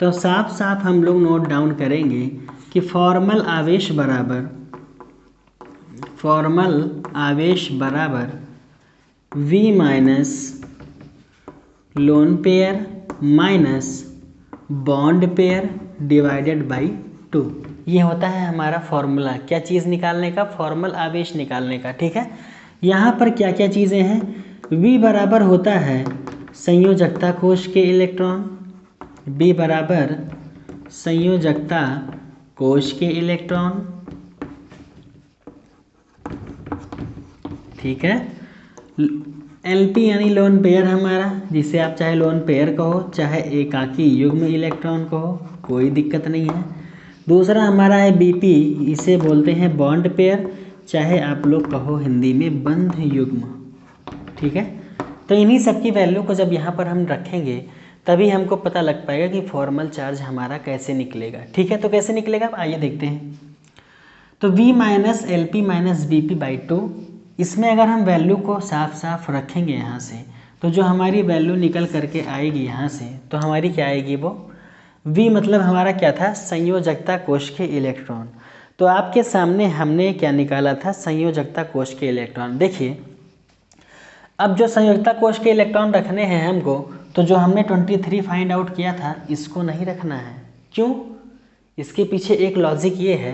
तो साफ साफ हम लोग नोट डाउन करेंगे कि फॉर्मल आवेश बराबर V minus lone pair minus bond pair divided by 2। ये होता है हमारा फॉर्मूला, क्या चीज़ निकालने का, फॉर्मल आवेश निकालने का। ठीक है, यहाँ पर क्या क्या चीज़ें हैं, V बराबर होता है संयोजकता कोश के इलेक्ट्रॉन, B बराबर संयोजकता कोश के इलेक्ट्रॉन। ठीक है, LP यानी लोन पेयर हमारा, जिसे आप चाहे लोन पेयर कहो चाहे एकाकी युग्म इलेक्ट्रॉन कहो, कोई दिक्कत नहीं है। दूसरा हमारा है BP, इसे बोलते हैं बॉन्ड पेयर, चाहे आप लोग कहो हिंदी में बंध युग्म। ठीक है, तो इन्हीं सब की वैल्यू को जब यहाँ पर हम रखेंगे तभी हमको पता लग पाएगा कि फॉर्मल चार्ज हमारा कैसे निकलेगा। ठीक है, तो कैसे निकलेगा आइए देखते हैं। तो V minus LP minus BP by 2, इसमें अगर हम वैल्यू को साफ साफ रखेंगे यहाँ से तो जो हमारी वैल्यू निकल करके आएगी यहाँ से, तो हमारी क्या आएगी, वो V मतलब हमारा क्या था, संयोजकता कोश के इलेक्ट्रॉन। तो आपके सामने हमने क्या निकाला था, संयोजकता कोश के इलेक्ट्रॉन। देखिए अब जो संयोजकता कोश के इलेक्ट्रॉन रखने हैं हमको, तो जो हमने 23 फाइंड आउट किया था इसको नहीं रखना है। क्यों? इसके पीछे एक लॉजिक ये है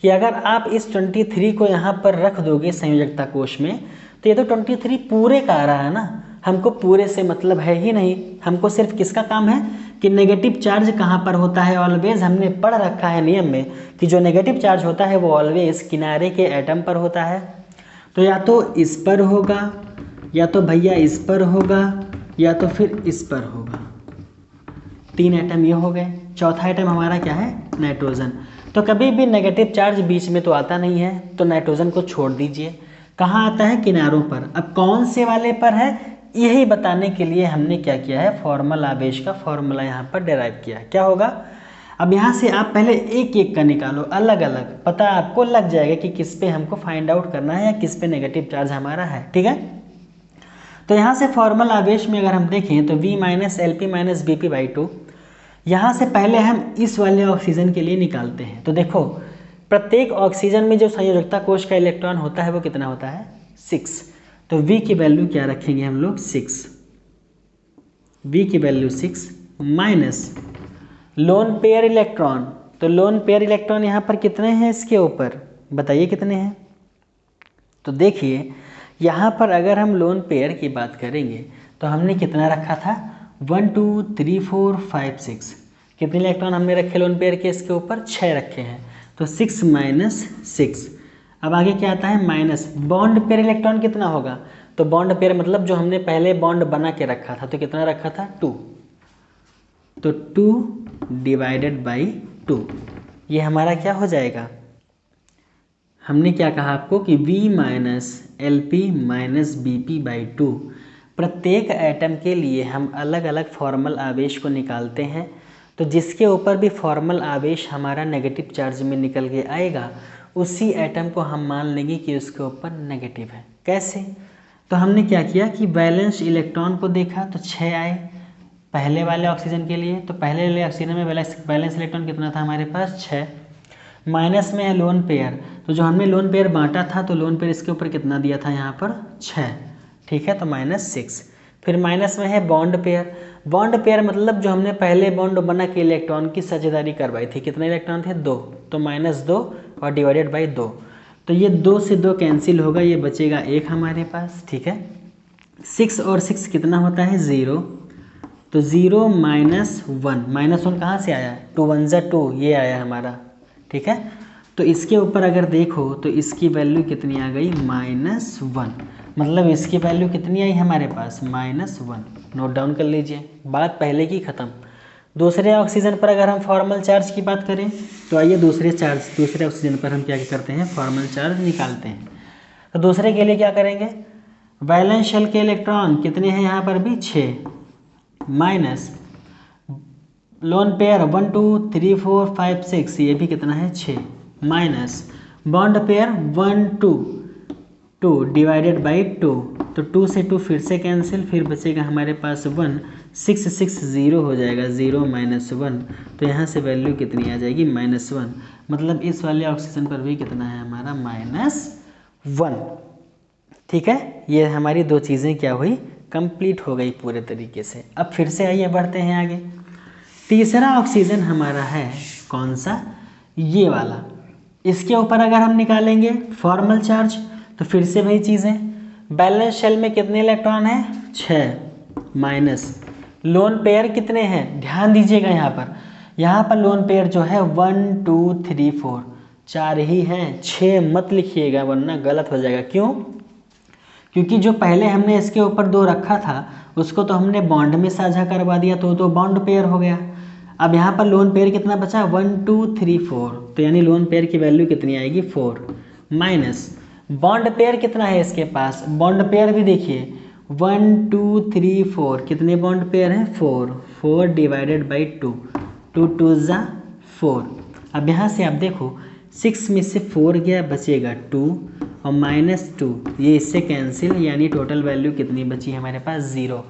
कि अगर आप इस 23 को यहाँ पर रख दोगे संयोजकता कोश में, तो ये तो 23 पूरे का आ रहा है ना, हमको पूरे से मतलब है ही नहीं। हमको सिर्फ किसका काम है कि नेगेटिव चार्ज कहाँ पर होता है। ऑलवेज हमने पढ़ रखा है नियम में कि जो नेगेटिव चार्ज होता है वो ऑलवेज किनारे के एटम पर होता है। तो या तो इस पर होगा, या तो भैया इस पर होगा, या तो फिर इस पर होगा। 3 एटम ये हो गए। चौथा एटम हमारा क्या है? नाइट्रोजन। तो कभी भी नेगेटिव चार्ज बीच में तो आता नहीं है, तो नाइट्रोजन को छोड़ दीजिए। कहाँ आता है? किनारों पर। अब कौन से वाले पर है यही बताने के लिए हमने क्या किया है, फॉर्मल आवेश का फॉर्मूला यहाँ पर डिराइव किया। क्या होगा? अब यहाँ से आप पहले एक एक का निकालो, अलग अलग, पता आपको लग जाएगा कि किस पे हमको फाइंड आउट करना है या किस पे नेगेटिव चार्ज हमारा है। ठीक है, तो यहाँ से फॉर्मल आवेश में अगर हम देखें तो V minus LP minus BP/2, यहाँ से पहले हम इस वाले ऑक्सीजन के लिए निकालते हैं। तो देखो प्रत्येक ऑक्सीजन में जो संयोजकता कोश का इलेक्ट्रॉन होता है वो कितना होता है? 6। तो V की वैल्यू क्या रखेंगे हम लोग? 6। V की value 6 minus lone pair electron. तो लोन पेयर इलेक्ट्रॉन यहाँ पर कितने हैं इसके ऊपर, बताइए कितने हैं? तो देखिए यहाँ पर अगर हम लोन पेयर की बात करेंगे तो हमने कितना रखा था? 1 2 3 4 5 6। कितने इलेक्ट्रॉन हमने रखे लोन पेयर के इसके ऊपर? 6 रखे हैं। तो 6 माइनस 6। अब आगे क्या आता है? माइनस बॉन्ड पेयर इलेक्ट्रॉन कितना होगा? तो बॉन्ड पेयर मतलब जो हमने पहले बॉन्ड बना के रखा था, तो कितना रखा था? 2। तो 2 डिवाइडेड बाई 2, ये हमारा क्या हो जाएगा? हमने क्या कहा आपको कि V minus LP minus BP/2। प्रत्येक एटम के लिए हम अलग अलग फॉर्मल आवेश को निकालते हैं। तो जिसके ऊपर भी फॉर्मल आवेश हमारा नेगेटिव चार्ज में निकल के आएगा, उसी एटम को हम मान लेंगे कि उसके ऊपर नेगेटिव है। कैसे? तो हमने क्या किया कि वैलेंस इलेक्ट्रॉन को देखा तो 6 आए पहले वाले ऑक्सीजन के लिए। तो पहले वाले ऑक्सीजन में वैलेंस इलेक्ट्रॉन कितना था हमारे पास? 6। माइनस में है लोन पेयर, तो जो हमने लोन पेयर बांटा था तो लोन पेयर इसके ऊपर कितना दिया था यहाँ पर? 6। ठीक है, तो -6। फिर माइनस में है बॉन्ड पेयर। बॉन्ड पेयर मतलब जो हमने पहले बॉन्ड बना के इलेक्ट्रॉन की साझेदारी करवाई थी, कितने इलेक्ट्रॉन थे? 2। तो -2 और डिवाइडेड बाई 2। तो ये 2 से 2 कैंसिल होगा, ये बचेगा 1 हमारे पास। ठीक है, 6 और 6 कितना होता है? 0। तो 0 माइनस 1, -1 कहाँ से आया? 2 1 जा 2, ये आया हमारा। ठीक है, तो इसके ऊपर अगर देखो तो इसकी वैल्यू कितनी आ गई? -1। मतलब इसकी वैल्यू कितनी आई हमारे पास? -1। नोट डाउन कर लीजिए, बात पहले की ख़त्म। दूसरे ऑक्सीजन पर अगर हम फॉर्मल चार्ज की बात करें तो आइए दूसरे ऑक्सीजन पर हम क्या करते हैं? फॉर्मल चार्ज निकालते हैं। तो दूसरे के लिए क्या करेंगे? वैलेंस शेल के इलेक्ट्रॉन कितने हैं यहाँ पर भी? 6 माइनस लोन पेयर 1 2 3 4 5 6, ये भी कितना है? 6 minus bond pair 1 2 2 divided by 2। तो 2 से 2 फिर से कैंसिल, फिर बचेगा हमारे पास 1। 6 6 0 हो जाएगा, 0 माइनस 1। तो यहाँ से वैल्यू कितनी आ जाएगी? -1। मतलब इस वाले ऑक्सीजन पर भी कितना है हमारा? -1। ठीक है, ये हमारी दो चीज़ें क्या हुई? कंप्लीट हो गई पूरे तरीके से। अब फिर से आइए बढ़ते हैं आगे। तीसरा ऑक्सीजन हमारा है कौन सा? ये वाला। इसके ऊपर अगर हम निकालेंगे फॉर्मल चार्ज तो फिर से वही चीज़ें। बैलेंस शेल में कितने इलेक्ट्रॉन हैं? 6 माइनस लोन पेयर कितने हैं? ध्यान दीजिएगा यहाँ पर लोन पेयर जो है 1 2 3 4, 4 ही हैं, 6 मत लिखिएगा वरना गलत हो जाएगा। क्यों? क्योंकि जो पहले हमने इसके ऊपर 2 रखा था उसको तो हमने बॉन्ड में साझा करवा दिया, तो बॉन्ड पेयर हो गया। अब यहाँ पर लोन पेयर कितना बचा? 1 2 3 4। तो यानी लोन पेयर की वैल्यू कितनी आएगी? 4 माइनस बॉन्ड पेयर कितना है इसके पास? बॉन्ड पेयर भी देखिए 1 2 3 4, कितने बॉन्ड पेयर हैं? 4 डिवाइडेड बाई 2, 2 2 जा 4। अब यहाँ से आप देखो 6 में से 4 गया, बचेगा 2 और -2, ये इससे कैंसिल, यानी टोटल वैल्यू कितनी बची हमारे पास? 0।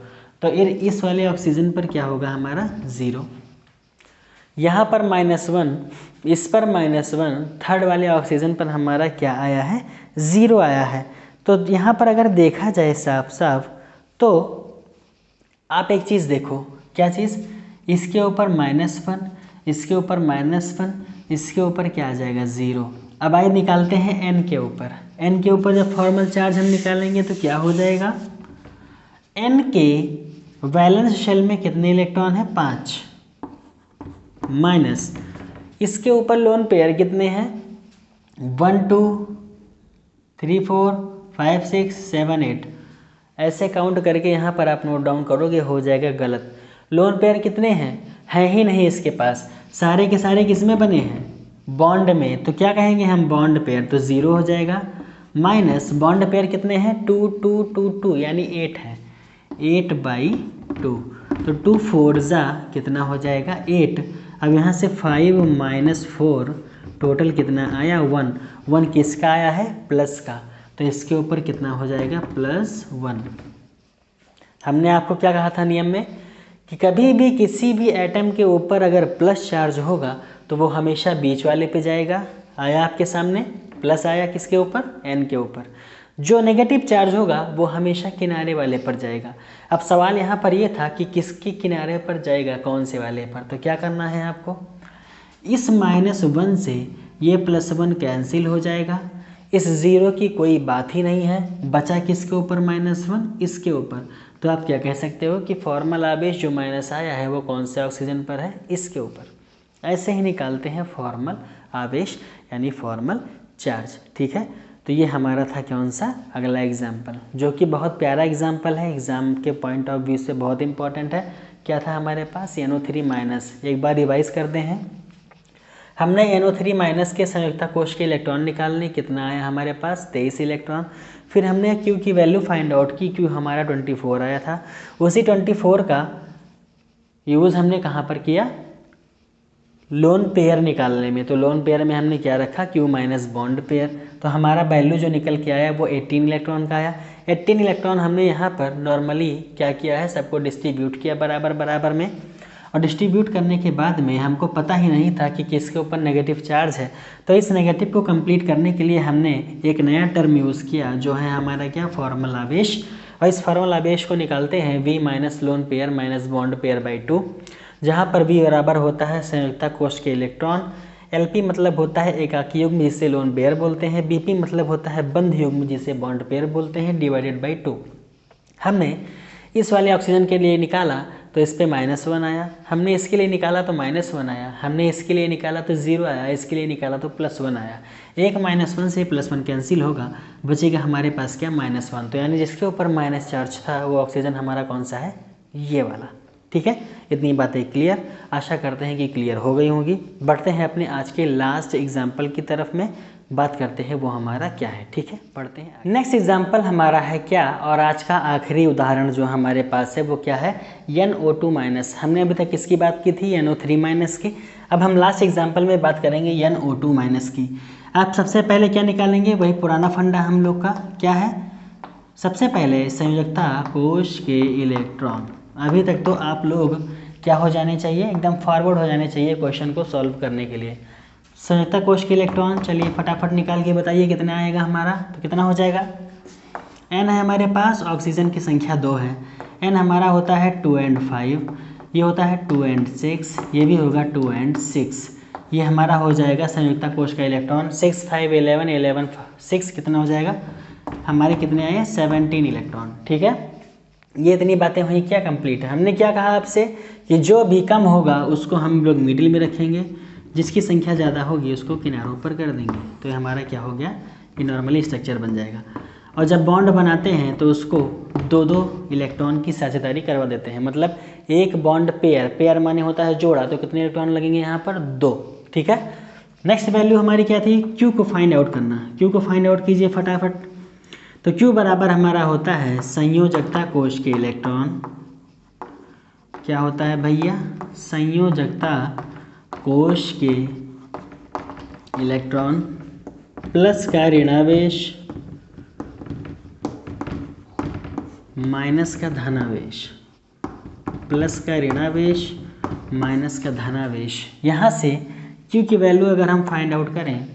तो इस वाले ऑक्सीजन पर क्या होगा हमारा? 0। यहाँ पर -1, इस पर -1, थर्ड वाले ऑक्सीजन पर हमारा क्या आया है? 0 आया है। तो यहाँ पर अगर देखा जाए साफ साफ तो आप एक चीज़ देखो, क्या चीज़, इसके ऊपर -1, इसके ऊपर -1, इसके ऊपर क्या आ जाएगा 0। अब आइए निकालते हैं n के ऊपर। n के ऊपर जब फॉर्मल चार्ज हम निकालेंगे तो क्या हो जाएगा, n के वैलेंस शेल में कितने इलेक्ट्रॉन हैं, 5, माइनस इसके ऊपर लोन पेयर कितने हैं, 1 2 3 4 5 6 7 8, ऐसे काउंट करके यहाँ पर आप नोट डाउन करोगे, हो जाएगा गलत। लोन पेयर कितने हैं ही नहीं इसके पास, सारे के सारे किस में बने हैं, बॉन्ड में, तो क्या कहेंगे हम, बॉन्ड पेयर, तो 0 हो जाएगा। माइनस बॉन्ड पेयर कितने हैं, 2 2 2 2 यानी 8 है, 8/2, तो 2 4 जा कितना हो जाएगा 8। अब यहाँ से 5 - 4 टोटल कितना आया, 1। 1 किसका आया है, प्लस का, तो इसके ऊपर कितना हो जाएगा, +1। हमने आपको क्या कहा था नियम में कि कभी भी किसी भी एटम के ऊपर अगर प्लस चार्ज होगा तो वो हमेशा बीच वाले पे जाएगा। आया आपके सामने, प्लस आया किसके ऊपर, n के ऊपर। जो नेगेटिव चार्ज होगा वो हमेशा किनारे वाले पर जाएगा। अब सवाल यहाँ पर ये था कि किसके किनारे पर जाएगा, कौन से वाले पर, तो क्या करना है आपको, इस -1 से ये +1 कैंसिल हो जाएगा, इस 0 की कोई बात ही नहीं है, बचा किसके ऊपर, -1, इसके ऊपर। तो आप क्या कह सकते हो कि फॉर्मल आवेश जो माइनस आया है वो कौन से ऑक्सीजन पर है, इसके ऊपर। ऐसे ही निकालते हैं फॉर्मल आवेश यानी फॉर्मल चार्ज, ठीक है। तो ये हमारा था कौन सा, अगला एग्जाम्पल, जो कि बहुत प्यारा एग्जाम्पल है, एग्जाम के पॉइंट ऑफ व्यू से बहुत इंपॉर्टेंट है। क्या था हमारे पास, NO3-, एक बार रिवाइज करते हैं। हमने NO3- के संयुक्ता कोश के इलेक्ट्रॉन निकालने, कितना आया हमारे पास, 23 इलेक्ट्रॉन। फिर हमने Q की वैल्यू फाइंड आउट की, Q हमारा 24 आया था। उसी 24 का यूज़ हमने कहाँ पर किया, लोन पेयर निकालने में। तो लोन पेयर में हमने क्या रखा, Q- बॉन्ड पेयर। तो हमारा वैल्यू जो निकल के आया वो 18 इलेक्ट्रॉन का आया। 18 इलेक्ट्रॉन हमने यहाँ पर नॉर्मली क्या किया है, सबको डिस्ट्रीब्यूट किया बराबर बराबर में, और डिस्ट्रीब्यूट करने के बाद में हमको पता ही नहीं था कि किसके ऊपर नेगेटिव चार्ज है। तो इस नेगेटिव को कंप्लीट करने के लिए हमने एक नया टर्म यूज़ किया, जो है हमारा क्या, फॉर्मल आवेश। और इस फॉर्मल आवेश को निकालते हैं V- lone pair - bond pair by 2, जहाँ पर V बराबर होता है संयुक्ता कोश के इलेक्ट्रॉन, LP मतलब होता है एकाकी युग्म जिसे लोन पेयर बोलते हैं, BP मतलब होता है बंध युग्म जिसे बॉन्ड पेयर बोलते हैं, डिवाइडेड बाई 2। हमने इस वाले ऑक्सीजन के लिए निकाला तो इस पे -1 आया, हमने इसके लिए निकाला तो -1 आया, हमने इसके लिए निकाला तो 0 आया, इसके लिए निकाला तो +1 आया। एक -1 से +1 कैंसिल होगा, बचेगा हमारे पास क्या, -1। तो यानी जिसके ऊपर माइनस चार्ज था वो ऑक्सीजन हमारा कौन सा है, ये वाला, ठीक है। इतनी बातें क्लियर, आशा करते हैं कि क्लियर हो गई होंगी। बढ़ते हैं अपने आज के लास्ट एग्जाम्पल की तरफ में, बात करते हैं वो हमारा क्या है, ठीक है। पढ़ते हैं नेक्स्ट एग्जाम्पल हमारा है क्या, और आज का आखिरी उदाहरण जो हमारे पास है वो क्या है, NO2-। हमने अभी तक किसकी बात की थी, NO3- की। अब हम लास्ट एग्जाम्पल में बात करेंगे NO2- की। आप सबसे पहले क्या निकालेंगे, वही पुराना फंडा हम लोग का क्या है, सबसे पहले संयुक्ता कोश के इलेक्ट्रॉन। अभी तक तो आप लोग क्या हो जाने चाहिए, एकदम फॉरवर्ड हो जाने चाहिए क्वेश्चन को सॉल्व करने के लिए। संयुक्ता कोश के इलेक्ट्रॉन, चलिए फटाफट निकाल के बताइए कितना आएगा हमारा, तो कितना हो जाएगा, n है हमारे पास, ऑक्सीजन की संख्या 2 है, n हमारा होता है 2 and 5, ये होता है 2 and 6, ये भी होगा 2 and 6। ये हमारा हो जाएगा संयुक्ता कोश का इलेक्ट्रॉन, 6 5 11 11 6 कितना हो जाएगा, हमारे कितने आए, 17 इलेक्ट्रॉन, ठीक है। ये इतनी बातें हुई, क्या कंप्लीट है। हमने क्या कहा आपसे कि जो भी कम होगा उसको हम लोग मिडिल में रखेंगे, जिसकी संख्या ज़्यादा होगी उसको किनारों पर कर देंगे। तो ये हमारा क्या हो गया, ये नॉर्मली स्ट्रक्चर बन जाएगा। और जब बॉन्ड बनाते हैं तो उसको 2-2 इलेक्ट्रॉन की साझेदारी करवा देते हैं, मतलब एक बॉन्ड पेयर, पेयर माने होता है जोड़ा, तो कितने इलेक्ट्रॉन लगेंगे यहाँ पर, 2, ठीक है। नेक्स्ट वैल्यू हमारी क्या थी, Q को फाइंड आउट करना। Q को फाइंड आउट कीजिए फटाफट। तो Q बराबर हमारा होता है संयोजकता कोश के इलेक्ट्रॉन, क्या होता है भैया, संयोजकता कोश के इलेक्ट्रॉन प्लस का ऋणावेश माइनस का धनावेश, प्लस का ऋणावेश माइनस का धनावेश। यहाँ से Q की वैल्यू अगर हम फाइंड आउट करें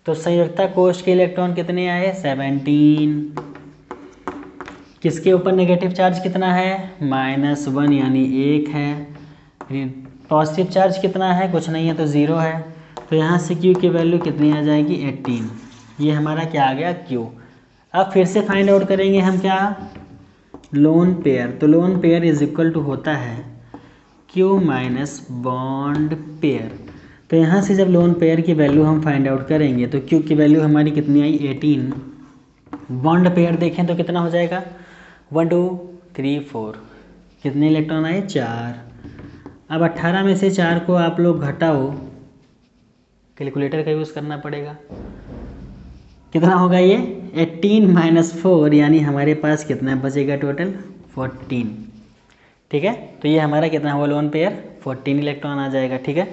तो संयुक्ता कोश के इलेक्ट्रॉन कितने आए, 17। किसके ऊपर नेगेटिव चार्ज कितना है, -1 यानी 1 है। पॉजिटिव चार्ज कितना है, कुछ नहीं है तो 0 है। तो यहाँ से Q की वैल्यू कितनी आ जाएगी, 18। ये हमारा क्या आ गया Q। अब फिर से फाइंड आउट करेंगे हम क्या, लोन पेयर। तो lone pair is equal to होता है Q माइनस बॉन्ड पेयर। तो यहाँ से जब लोन पेयर की वैल्यू हम फाइंड आउट करेंगे तो Q की वैल्यू हमारी कितनी आई, 18। बॉन्ड पेयर देखें तो कितना हो जाएगा, 1 2 3 4, कितने इलेक्ट्रॉन आए, 4। अब 18 में से 4 को आप लोग घटाओ, कैलकुलेटर का यूज़ करना पड़ेगा। कितना होगा ये, 18 माइनस 4 यानी हमारे पास कितना बचेगा टोटल, 14। ठीक है, तो ये हमारा कितना हुआ लोन पेयर, 14 इलेक्ट्रॉन आ जाएगा। ठीक है,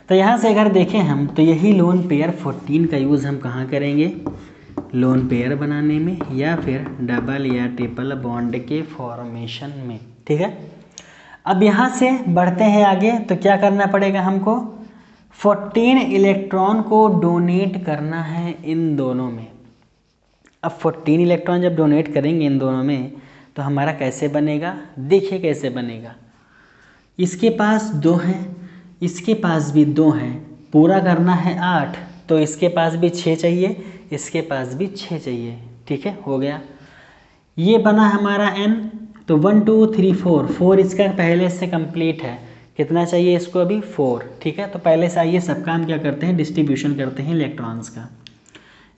तो यहाँ से अगर देखें हम तो यही लोन पेयर 14 का यूज़ हम कहाँ करेंगे, लोन पेयर बनाने में या फिर डबल या ट्रिपल बॉन्ड के फॉर्मेशन में। ठीक है, अब यहाँ से बढ़ते हैं आगे तो क्या करना पड़ेगा हमको, 14 इलेक्ट्रॉन को डोनेट करना है इन दोनों में। अब 14 इलेक्ट्रॉन जब डोनेट करेंगे इन दोनों में तो हमारा कैसे बनेगा, देखिए कैसे बनेगा। इसके पास 2 हैं, इसके पास भी 2 हैं, पूरा करना है 8, तो इसके पास भी 6 चाहिए, इसके पास भी 6 चाहिए। ठीक है, हो गया, ये बना हमारा n। तो 1 2 3 4 इसका पहले से कंप्लीट है, कितना चाहिए इसको अभी, 4। ठीक है, तो पहले से आइए सब काम क्या करते हैं, डिस्ट्रीब्यूशन करते हैं इलेक्ट्रॉन्स का।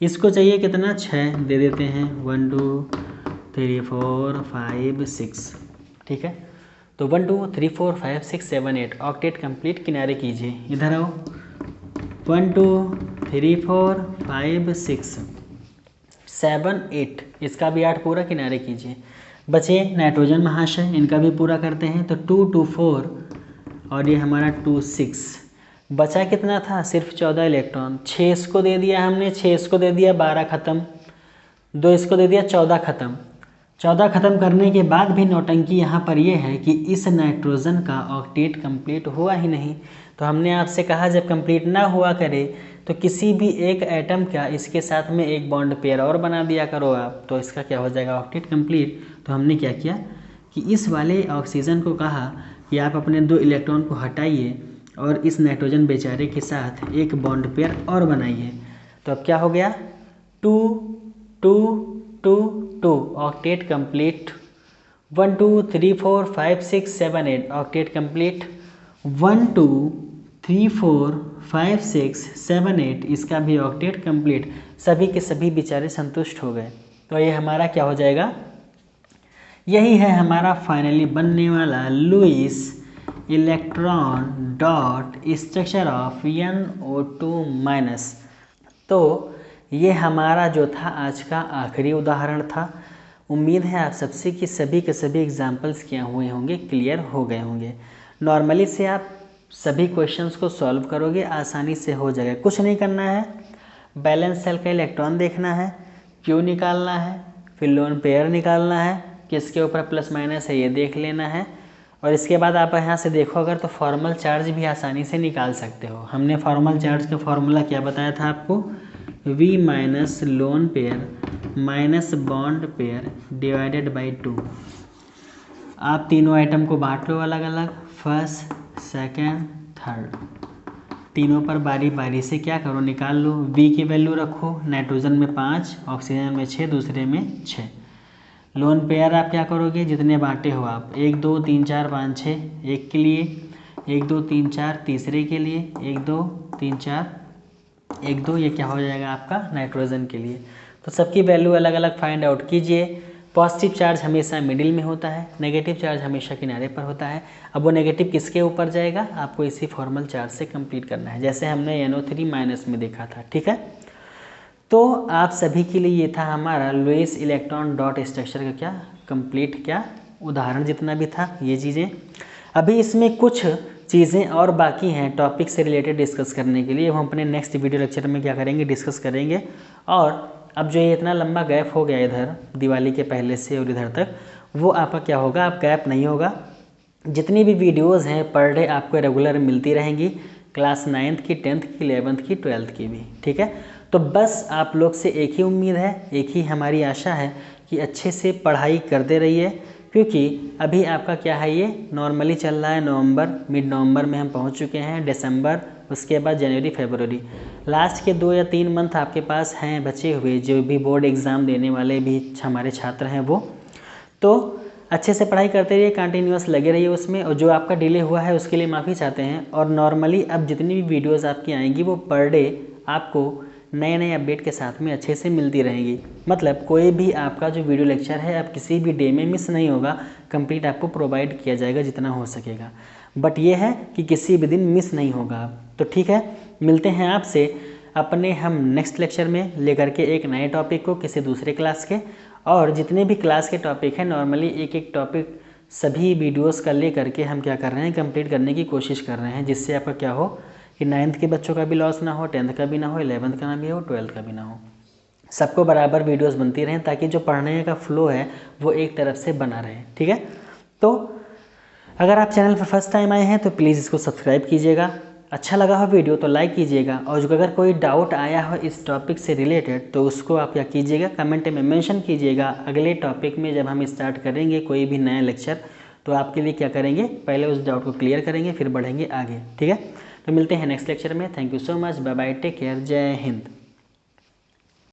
इसको चाहिए कितना, 6 दे देते हैं, 1 2 3 4 5 6। ठीक है, तो 1 2 3 4 5 6 7 8 ऑक्टेट कंप्लीट किनारे कीजिए, इधर आओ, 1 2 3 4 5 6 7 8, इसका भी 8 पूरा किनारे कीजिए। बचे नाइट्रोजन महाशय, इनका भी पूरा करते हैं, तो 2 2 4 और ये हमारा 2 6। बचा कितना था, सिर्फ 14 इलेक्ट्रॉन। 6 इसको दे दिया हमने, 6 इसको दे दिया, 12 ख़त्म, 2 इसको दे दिया, 14 ख़त्म। 14 ख़त्म करने के बाद भी नौटंकी यहाँ पर यह है कि इस नाइट्रोजन का ऑक्टेट कंप्लीट हुआ ही नहीं। तो हमने आपसे कहा जब कंप्लीट ना हुआ करे तो किसी भी एक एटम का इसके साथ में एक बॉन्ड पेयर और बना दिया करो आप, तो इसका क्या हो जाएगा, ऑक्टेट कंप्लीट। तो हमने क्या किया कि इस वाले ऑक्सीजन को कहा कि आप अपने 2 इलेक्ट्रॉन को हटाइए और इस नाइट्रोजन बेचारे के साथ एक बॉन्ड पेयर और बनाइए। तो अब क्या हो गया, 2 2 2 2 ऑक्टेट कंप्लीट। 1 2 3 4 5 6 7 8 octet complete. 1 2 3 4 5 6 7 8 इसका भी ऑक्टेट कंप्लीट। सभी के सभी बेचारे संतुष्ट हो गए। तो ये हमारा क्या हो जाएगा, यही है हमारा फाइनली बनने वाला Lewis electron dot structure of NO2 minus. तो ये हमारा जो था आज का आखिरी उदाहरण था। उम्मीद है आप सबसे कि सभी के सभी एग्जाम्पल्स किए हुए होंगे, क्लियर हो गए होंगे। नॉर्मली से आप सभी क्वेश्चंस को सॉल्व करोगे, आसानी से हो जाएगा। कुछ नहीं करना है, बैलेंस सेल का इलेक्ट्रॉन देखना है, क्यू निकालना है, फिर लोन पेयर निकालना है, किसके ऊपर प्लस माइनस है ये देख लेना है, और इसके बाद आप यहाँ से देखो अगर तो फॉर्मल चार्ज भी आसानी से निकाल सकते हो। हमने फॉर्मल चार्ज का फॉर्मूला क्या बताया था आपको, V minus lone pair minus bond pair divided by 2। आप तीनों आइटम को बांट लो अलग अलग, फर्स्ट सेकेंड थर्ड, तीनों पर बारी बारी से क्या करो, निकाल लो। V की वैल्यू रखो, नाइट्रोजन में 5, ऑक्सीजन में 6, दूसरे में 6। लोन पेयर आप क्या करोगे, जितने बांटे हो आप, 1 2 3 4 5 6, एक के लिए, 1 2 3 4 तीसरे के लिए, 1 2 3 4 1 2, ये क्या हो जाएगा आपका नाइट्रोजन के लिए। तो सबकी वैल्यू अलग अलग फाइंड आउट कीजिए। पॉजिटिव चार्ज हमेशा मिडिल में होता है, नेगेटिव चार्ज हमेशा किनारे पर होता है। अब वो नेगेटिव किसके ऊपर जाएगा, आपको इसी फॉर्मल चार्ज से कंप्लीट करना है, जैसे हमने NO3 माइनस में देखा था। ठीक है, तो आप सभी के लिए ये था हमारा लुईस इलेक्ट्रॉन डॉट स्ट्रक्चर का क्या कंप्लीट क्या उदाहरण जितना भी था ये चीज़ें। अभी इसमें कुछ चीज़ें और बाकी हैं टॉपिक से रिलेटेड डिस्कस करने के लिए, हम अपने नेक्स्ट वीडियो लेक्चर में क्या करेंगे, डिस्कस करेंगे। और अब जो ये इतना लंबा गैप हो गया इधर दिवाली के पहले से और इधर तक, वो आपका क्या होगा, आप गैप नहीं होगा। जितनी भी वीडियोज़ हैं पर डे आपको रेगुलर मिलती रहेंगी, क्लास 9th की, 10th की, 11th की, 12th की भी। ठीक है, तो बस आप लोग से एक ही उम्मीद है, एक ही हमारी आशा है कि अच्छे से पढ़ाई करते रहिए, क्योंकि अभी आपका क्या है, ये नॉर्मली चल रहा है। नवंबर, मिड नवंबर में हम पहुंच चुके हैं, दिसंबर, उसके बाद जनवरी, फरवरी, लास्ट के 2 या 3 मंथ आपके पास हैं बचे हुए, जो भी बोर्ड एग्ज़ाम देने वाले भी हमारे छात्र हैं वो। तो अच्छे से पढ़ाई करते रहिए, कंटिन्यूअस लगे रहिए उसमें, और जो आपका डिले हुआ है उसके लिए माफ़ी चाहते हैं। और नॉर्मली अब जितनी भी वीडियोस आपकी आएंगी वो पर डे आपको नए नए अपडेट के साथ में अच्छे से मिलती रहेंगी। मतलब कोई भी आपका जो वीडियो लेक्चर है अब किसी भी डे में मिस नहीं होगा, कंप्लीट आपको प्रोवाइड किया जाएगा जितना हो सकेगा। बट ये है कि किसी भी दिन मिस नहीं होगा। तो ठीक है, मिलते हैं आपसे अपने हम नेक्स्ट लेक्चर में लेकर के एक नए टॉपिक को, किसी दूसरे क्लास के। और जितने भी क्लास के टॉपिक हैं नॉर्मली एक एक टॉपिक सभी वीडियोस का ले करके हम क्या कर रहे हैं, कंप्लीट करने की कोशिश कर रहे हैं, जिससे आपका क्या हो कि 9th के बच्चों का भी लॉस ना हो, 10th का भी ना हो, 11th का भी हो, 12th का भी ना हो, सबको बराबर वीडियोस बनती रहें, ताकि जो पढ़ने का फ्लो है वो एक तरफ से बना रहे। ठीक है, तो अगर आप चैनल पर फर्स्ट टाइम आए हैं तो प्लीज़ इसको सब्सक्राइब कीजिएगा, अच्छा लगा हो वीडियो तो लाइक कीजिएगा, और अगर कोई डाउट आया हो इस टॉपिक से रिलेटेड तो उसको आप क्या कीजिएगा, कमेंट में मेंशन कीजिएगा। अगले टॉपिक में जब हम स्टार्ट करेंगे कोई भी नया लेक्चर, तो आपके लिए क्या करेंगे, पहले उस डाउट को क्लियर करेंगे, फिर बढ़ेंगे आगे। ठीक है, तो मिलते हैं नेक्स्ट लेक्चर में। Thank you so much, bye bye, take care, जय हिंद।